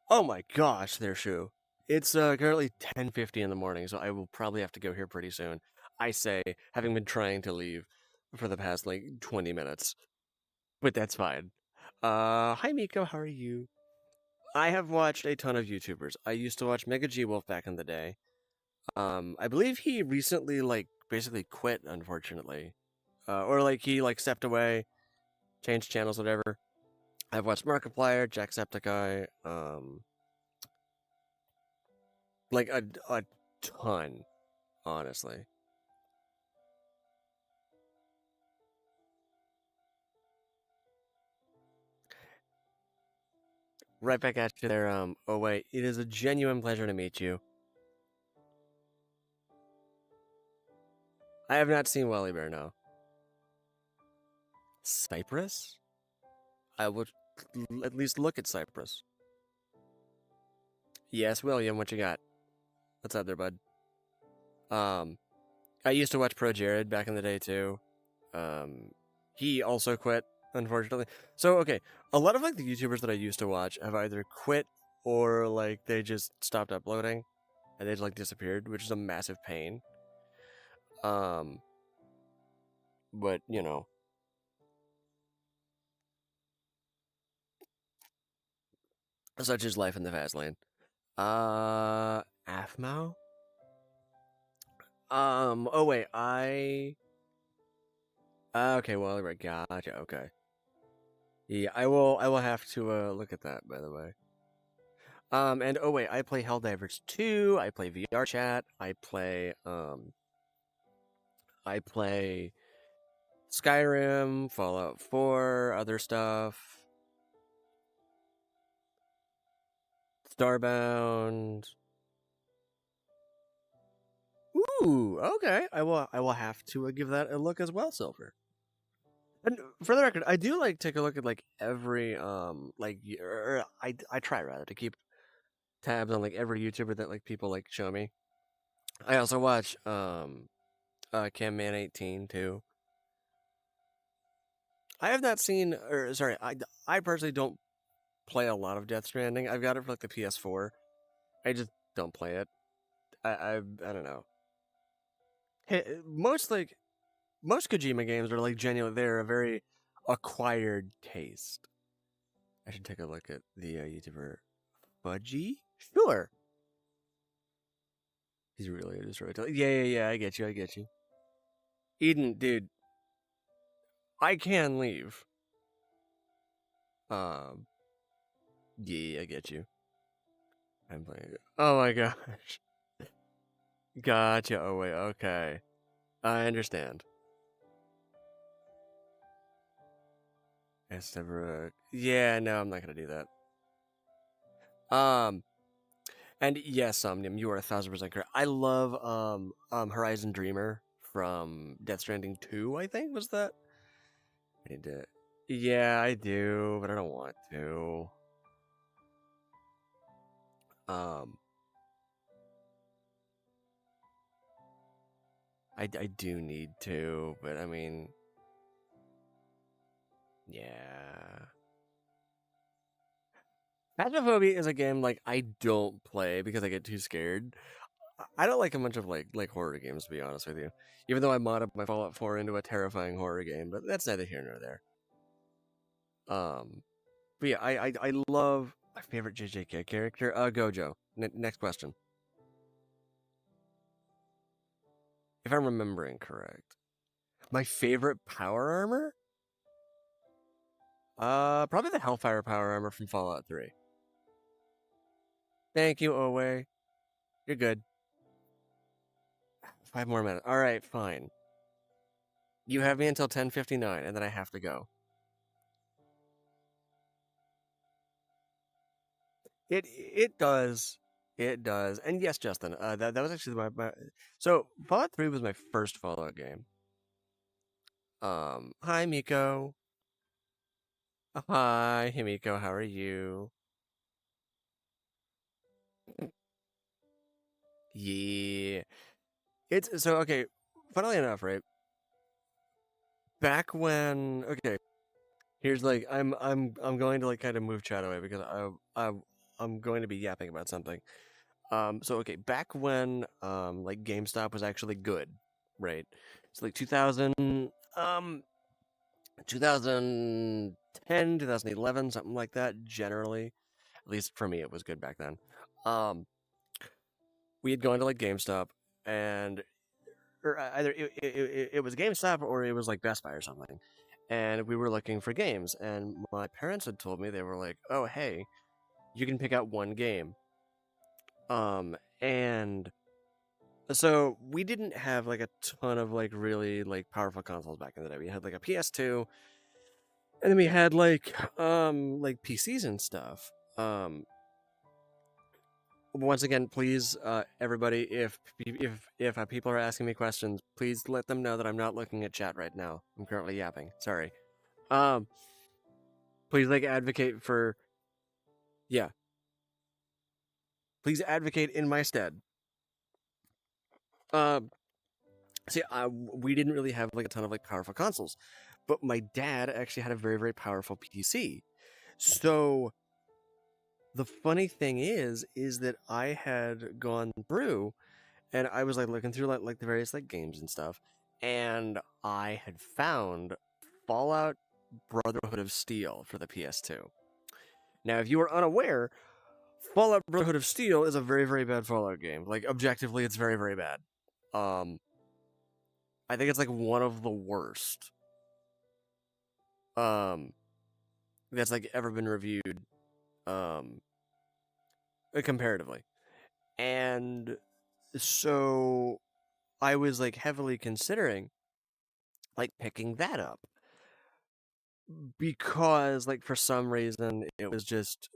Oh my gosh, their shoe. It's currently 10:50 in the morning, so I will probably have to go here pretty soon. I say, having been trying to leave for the past like 20 minutes, but that's fine. Hi Miko, how are you? I have watched a ton of YouTubers. I used to watch Mega G Wolf back in the day. I believe he recently like basically quit, unfortunately, or like he like stepped away, changed channels, whatever. I've watched Markiplier, Jacksepticeye, like a ton, honestly. Right back at you there. Oh wait, it is a genuine pleasure to meet you. I have not seen Wally Bear. No. Cyprus? I would at least look at Cyprus. Yes, William. What you got? What's up there, bud? Um, I used to watch Pro Jared back in the day too. He also quit, unfortunately. So okay, a lot of like the YouTubers that I used to watch have either quit or like they just stopped uploading and they just like disappeared, which is a massive pain. Um, but you know, such is life in the fast lane. Afmao? Oh wait, okay, well, right, gotcha, okay. Yeah, I will have to, look at that, by the way. And oh wait, I play Helldivers 2, I play VRchat, I play Skyrim, Fallout 4, other stuff, Starbound. Ooh, okay. I will have to give that a look as well, Silver. And for the record, I do like take a look at like every I try rather to keep tabs on like every YouTuber that like people like show me. I also watch Cam Man 18 too. I have not seen, or sorry, I personally don't play a lot of Death Stranding. I've got it for like the PS4. I just don't play it. I don't know. Most Kojima games are like genuine. They're a very acquired taste. I should take a look at the YouTuber Fudgy. Sure, he's really just right. Yeah. I get you. Eden, dude, I can leave. Um, yeah, I get you. I'm playing. Oh my gosh, gotcha. Oh wait, okay, I understand. Yeah, no, I'm not gonna do that. And yes, Omnium, you are 1,000% correct. I love Horizon Dreamer from Death Stranding 2, I think was that. I need to. Yeah, I do, but I don't want to. Um, I do need to, but I mean, yeah. Phasmophobia is a game like I don't play because I get too scared. I don't like a bunch of like horror games, to be honest with you. Even though I modded my Fallout 4 into a terrifying horror game, but that's neither here nor there. But yeah, I love my favorite JJK character, Gojo. Next question. If I'm remembering correct, my favorite power armor, probably the Hellfire power armor from Fallout 3. Thank you, Owe. You're good. 5 more minutes. All right, fine. You have me until 10:59, and then I have to go. It does. It does. And yes, Justin, that was actually my so Fallout 3 was my first Fallout game. Hi Miko. Hi, Himiko, how are you? Yeah. It's so okay, funnily enough, right? Back when okay, here's like I'm going to like kind of move chat away because I'm going to be yapping about something. So okay, back when like GameStop was actually good, right? It's like 2010, 2011, something like that, generally. At least for me, it was good back then. Um, we had gone to like GameStop, and or either it was GameStop or it was like Best Buy or something. And we were looking for games, and my parents had told me they were like, "Oh, hey, you can pick out one game." And so we didn't have like a ton of like really like powerful consoles back in the day. We had like a PS2, and then we had like PCs and stuff. Once again, please, everybody, if people are asking me questions, please let them know that I'm not looking at chat right now. I'm currently yapping. Sorry. Um, please like advocate for yeah. Please advocate in my stead. Um, see, we didn't really have like a ton of like powerful consoles, but my dad actually had a very very powerful PC. So the funny thing is that I had gone through and I was like looking through like the various like games and stuff, and I had found Fallout Brotherhood of Steel for the PS2. Now, if you are unaware, Fallout Brotherhood of Steel is a very very bad Fallout game. Like objectively, it's very very bad. Um, I think it's like one of the worst. Um, that's like ever been reviewed. Um, comparatively. And so I was like heavily considering like picking that up because like for some reason it just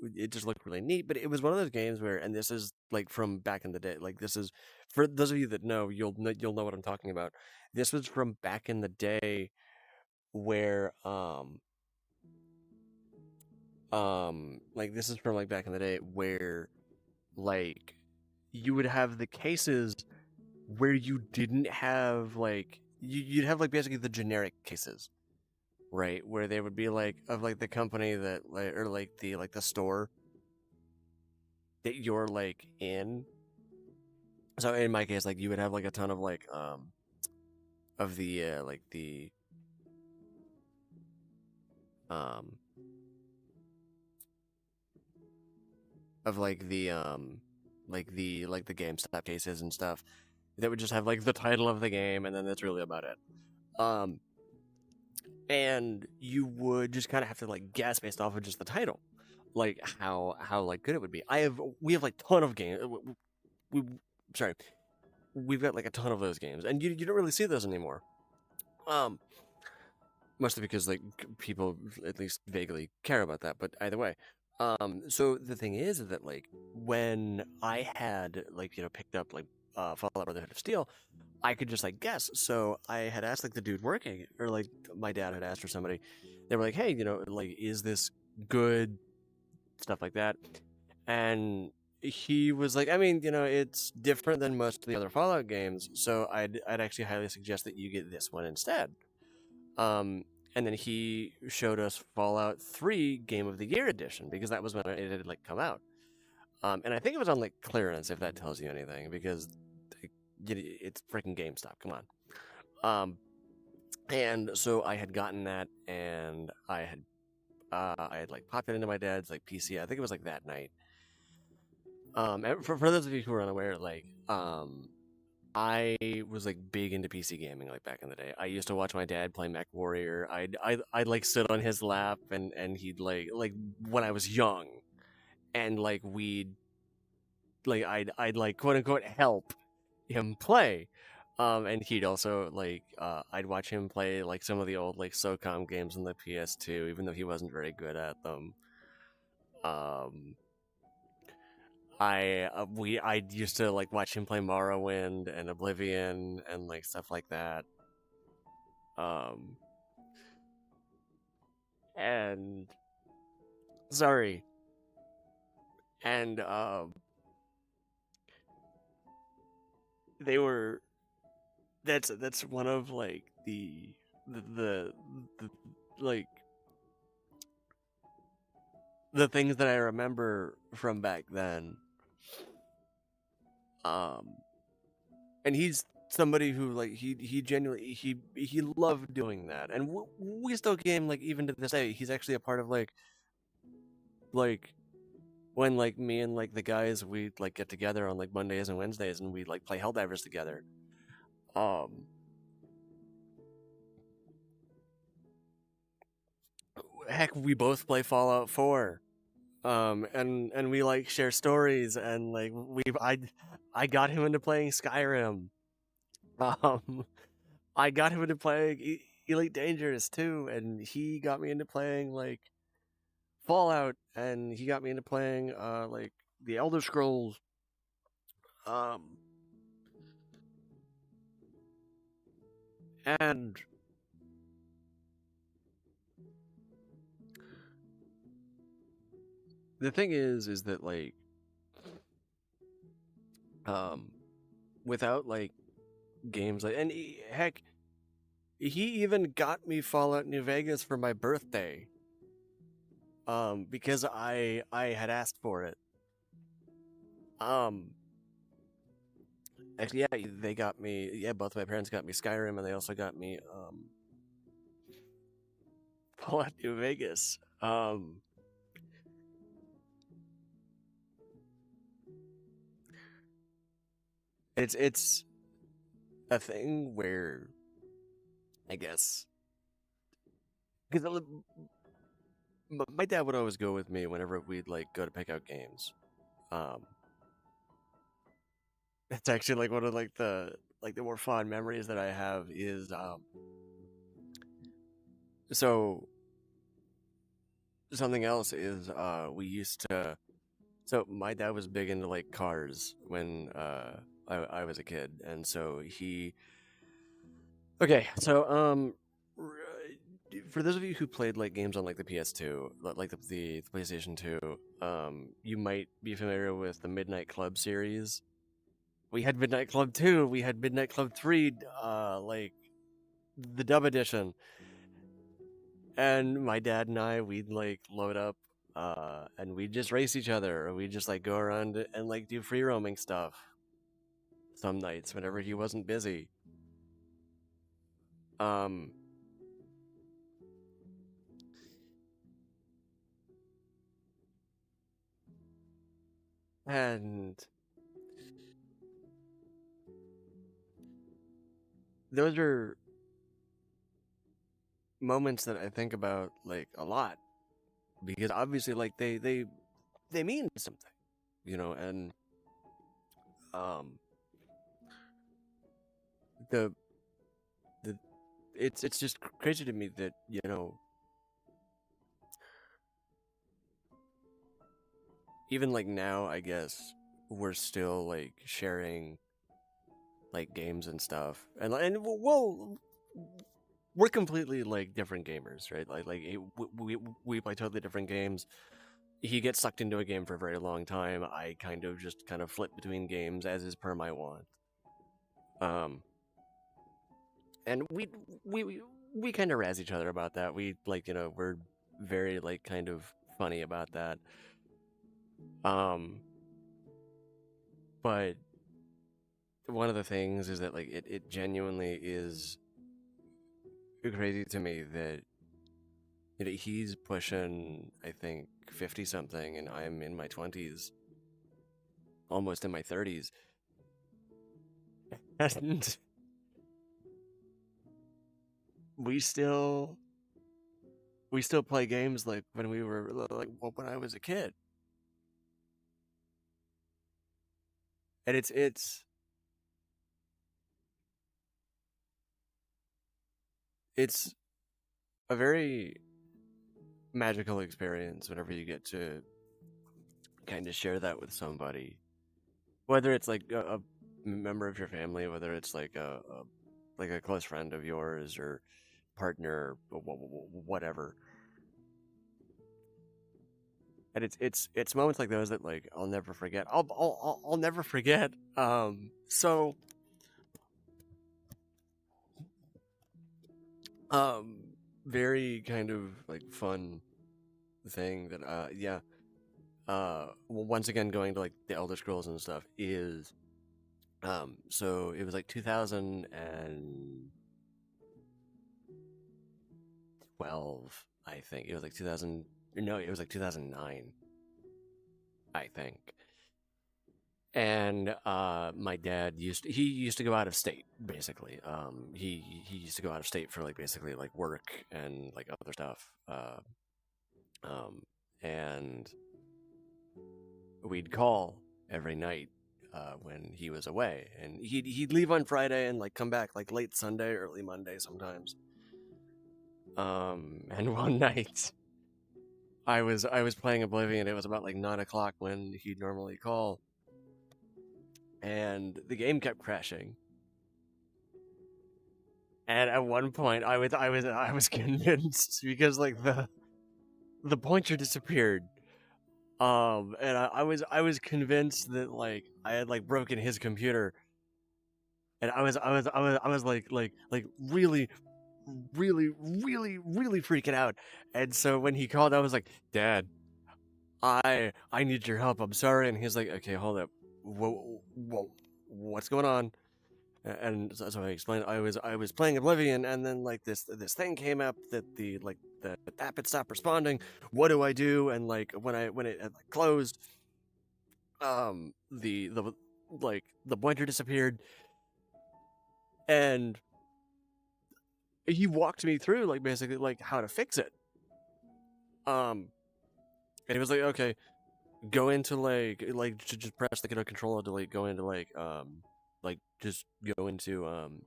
looked really neat, but it was one of those games where, and this is like from back in the day, like this is for those of you that know, you'll know what I'm talking about. This was from back in the day where like this is from like back in the day where like you would have the cases where you didn't have like you'd have like basically the generic cases, right, where they would be like of like the company that like or like the store that you're like in. So in my case, like you would have like a ton of the like the um of like the GameStop cases and stuff that would just have like the title of the game, and then that's really about it. Um, and you would just kind of have to like guess based off of just the title, like how like good it would be. We have like ton of games. We sorry, we've got like a ton of those games, and you don't really see those anymore. Um, Mostly because like people at least vaguely care about that. But either way, so the thing is that like when I had like picked up like Fallout Brotherhood of Steel, I could just like guess. So I had asked like the dude working, or like my dad had asked or somebody. They were like, "Hey, like is this good?" Stuff like that, and he was like, "I mean, it's different than most of the other Fallout games, so I'd actually highly suggest that you get this one instead." Um, and then he showed us Fallout 3 Game of the Year edition because that was when it had like come out. And I think it was on like clearance, if that tells you anything, because it's freaking GameStop. Come on. And so I had gotten that, and I had like popped it into my dad's like PC. I think it was like that night. For those of you who are unaware, like I was like big into PC gaming like back in the day. I used to watch my dad play Mech Warrior. I'd like sit on his lap, and he'd like when I was young, and like we'd like I'd like quote unquote help him play. And he'd also like I'd watch him play like some of the old like SOCOM games on the PS2, even though he wasn't very good at them. Um, I used to like watch him play Morrowind and Oblivion and like stuff like that. Um, and sorry, and they were that's one of like the like the things that I remember from back then. Um, and he's somebody who like he genuinely he loved doing that, and we still game like even to this day. He's actually a part of like when like me and like the guys we like get together on like Mondays and Wednesdays, and we like play Helldivers together. Um, Heck, we both play Fallout 4. And we like share stories, and like I got him into playing Skyrim. Um, I got him into playing Elite Dangerous too, and he got me into playing like Fallout, and he got me into playing like the Elder Scrolls. Um, and the thing is that like um without like games like heck, he even got me Fallout New Vegas for my birthday. Because I had asked for it. Um, Actually, yeah, they got me. Yeah, both of my parents got me Skyrim, and they also got me Fallout New Vegas. It's a thing where I guess because my dad would always go with me whenever we'd like go to pick out games. Um, it's actually like one of the more fond memories that I have is so something else is we used to so my dad was big into like cars when I was a kid, and so he okay so r- for those of you who played like games on like the PS2, like the PlayStation 2, you might be familiar with the Midnight Club series. We had Midnight Club 2, we had Midnight Club 3, like the dub edition. And my dad and I, we'd like load up, and we'd just race each other, or we'd just like go around and like do free roaming stuff. Some nights, whenever he wasn't busy. Um, and those are moments that I think about like a lot because obviously, like they mean something, you know, and um, the the it's just crazy to me that you know even like now I guess we're still like sharing like games and stuff, and well, we're completely like different gamers, right? We play totally different games. He gets sucked into a game for a very long time. I kind of flip between games as is per my want. Um, and we kind of razz each other about that. We like we're very like kind of funny about that. Um, but one of the things is that like it genuinely is crazy to me that he's pushing I think 50 something and I'm in my 20s, almost in my 30s. And we still we still play games like when we were like when I was a kid. And it's a very magical experience whenever you get to kind of share that with somebody, whether it's like a member of your family, whether it's like a close friend of yours or partner, whatever. And it's moments like those that like I'll never forget. I'll never forget. So um very kind of like fun thing that yeah well, once again going to like the Elder Scrolls and stuff is so it was like 2012, I think. It was like 2000, no, it was like 2009, I think. And my dad he used to go out of state basically. He used to go out of state for like basically like work and like other stuff. Um and we'd call every night when he was away, and he'd leave on Friday and like come back like late Sunday, early Monday sometimes. And one night I was playing Oblivion. It was about like 9 o'clock when he'd normally call, and the game kept crashing. And at one point, I was convinced because like the pointer disappeared. And I was convinced that like I had like broken his computer, and I was like really really freaking out. And so when he called, I was like, Dad, I need your help. I'm sorry. And he's like, okay, hold up. Whoa, what's going on? And so I explained I was playing Oblivion, and then like this thing came up that the app had stopped responding. What do I do? And like when it had like closed, the like the pointer disappeared, and he walked me through like basically like how to fix it. And he was like, okay, go into just press the control delete, go into just go into um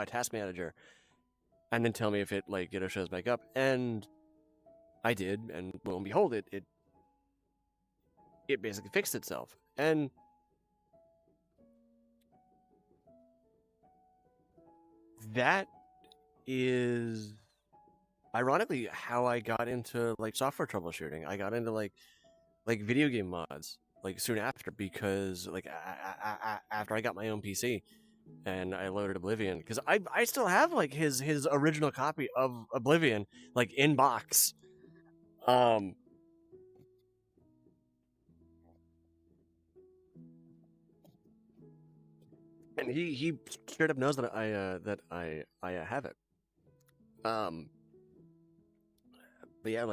task manager, and then tell me if it shows back up. And I did, and lo and behold, it basically fixed itself. And that is ironically how I got into software troubleshooting. I got into video game mods soon after, because after I got my own PC and I loaded Oblivion, because I still have his original copy of Oblivion in box. And he straight up knows that I have it. But yeah,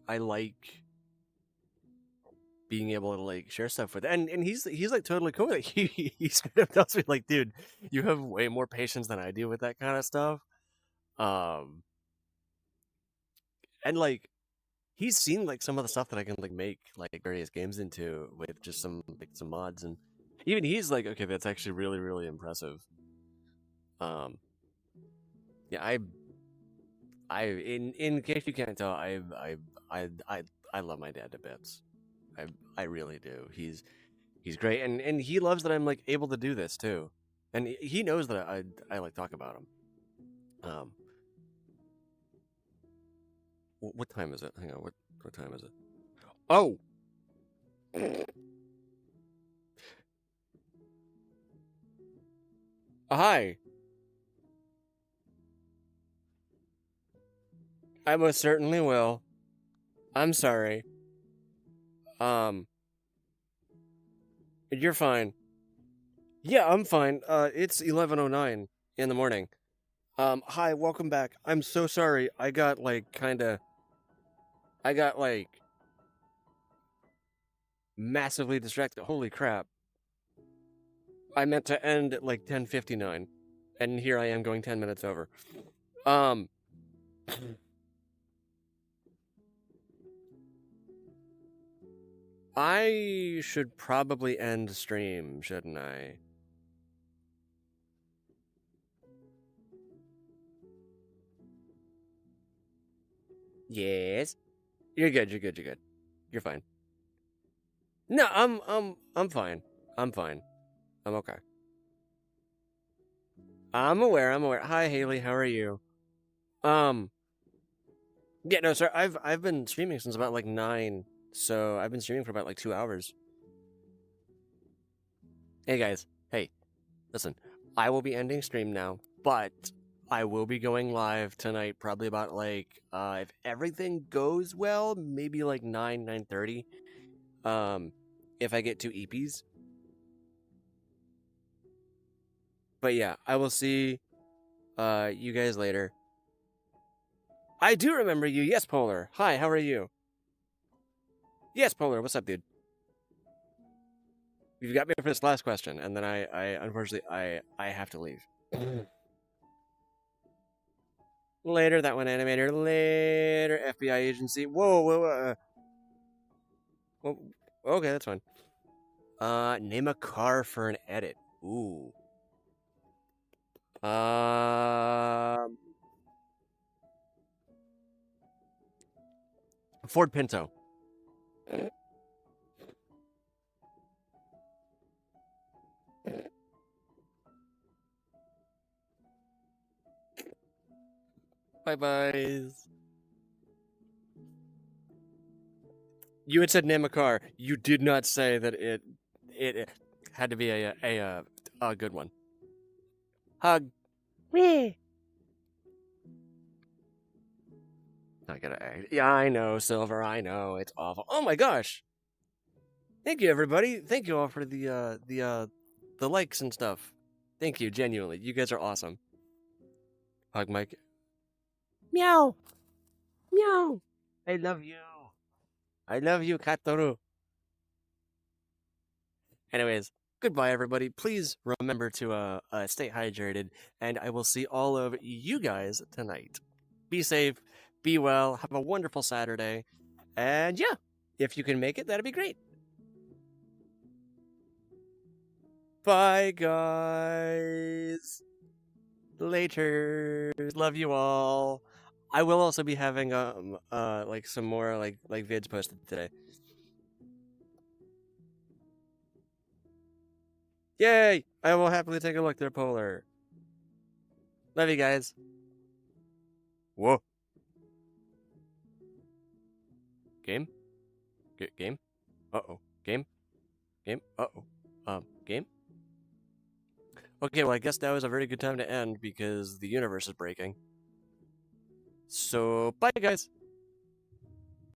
I like being able to share stuff with, and he's totally cool with it. He straight up tells me dude, you have way more patience than I do with that kind of stuff. And he's seen some of the stuff that I can make various games into with just some mods, and even he's okay, that's actually really, really impressive. Yeah, in case you can't tell, I love my dad to bits. I really do. He's great, and he loves that I'm able to do this too, and he knows that I talk about him. What time is it? Hang on, what time is it? Oh. Hi. I most certainly will. I'm sorry. You're fine. Yeah, I'm fine. It's 11:09 in the morning. Hi, welcome back. I'm so sorry. I got massively distracted. Holy crap. I meant to end at 10:59, and here I am going 10 minutes over. I should probably end stream, shouldn't I? Yes. You're good. You're fine. No, I'm fine. I'm fine. I'm okay. I'm aware. Hi, Haley. How are you? Yeah, no, sir. I've been streaming since about 9, so I've been streaming for about 2 hours. Hey guys, hey, listen. I will be ending stream now, but I will be going live tonight, probably about if everything goes well, maybe 9:30. If I get 2 EPs. But yeah, I will see you guys later. I do remember you. Yes, Polar. Hi, how are you? Yes, Polar. What's up, dude? You've got me for this last question, and then I unfortunately, I have to leave. Later, that one, animator. Later, FBI agency. Whoa. Okay, that's fine. Name a car for an edit. Ooh. Ford Pinto. Bye. You had said name a car. You did not say that it had to be a good one. Hug. Me. I gotta act. Yeah, I know, Silver. I know it's awful. Oh my gosh! Thank you, everybody. Thank you all for the likes and stuff. Thank you, genuinely. You guys are awesome. Hug Mike. Meow. Meow. I love you. I love you, Katoru. Anyways, goodbye, everybody. Please remember to stay hydrated, and I will see all of you guys tonight. Be safe, be well, have a wonderful Saturday, And yeah, if you can make it, that'd be great. Bye, guys. Later. Love you all. I will also be having like some more like vids posted today. Yay! I will happily take a look. They're polar. Love you guys. Whoa. Game? Game? Uh-oh. Game? Game? Uh-oh. Game? Okay, well, I guess that was a very good time to end because the universe is breaking. So, bye, guys!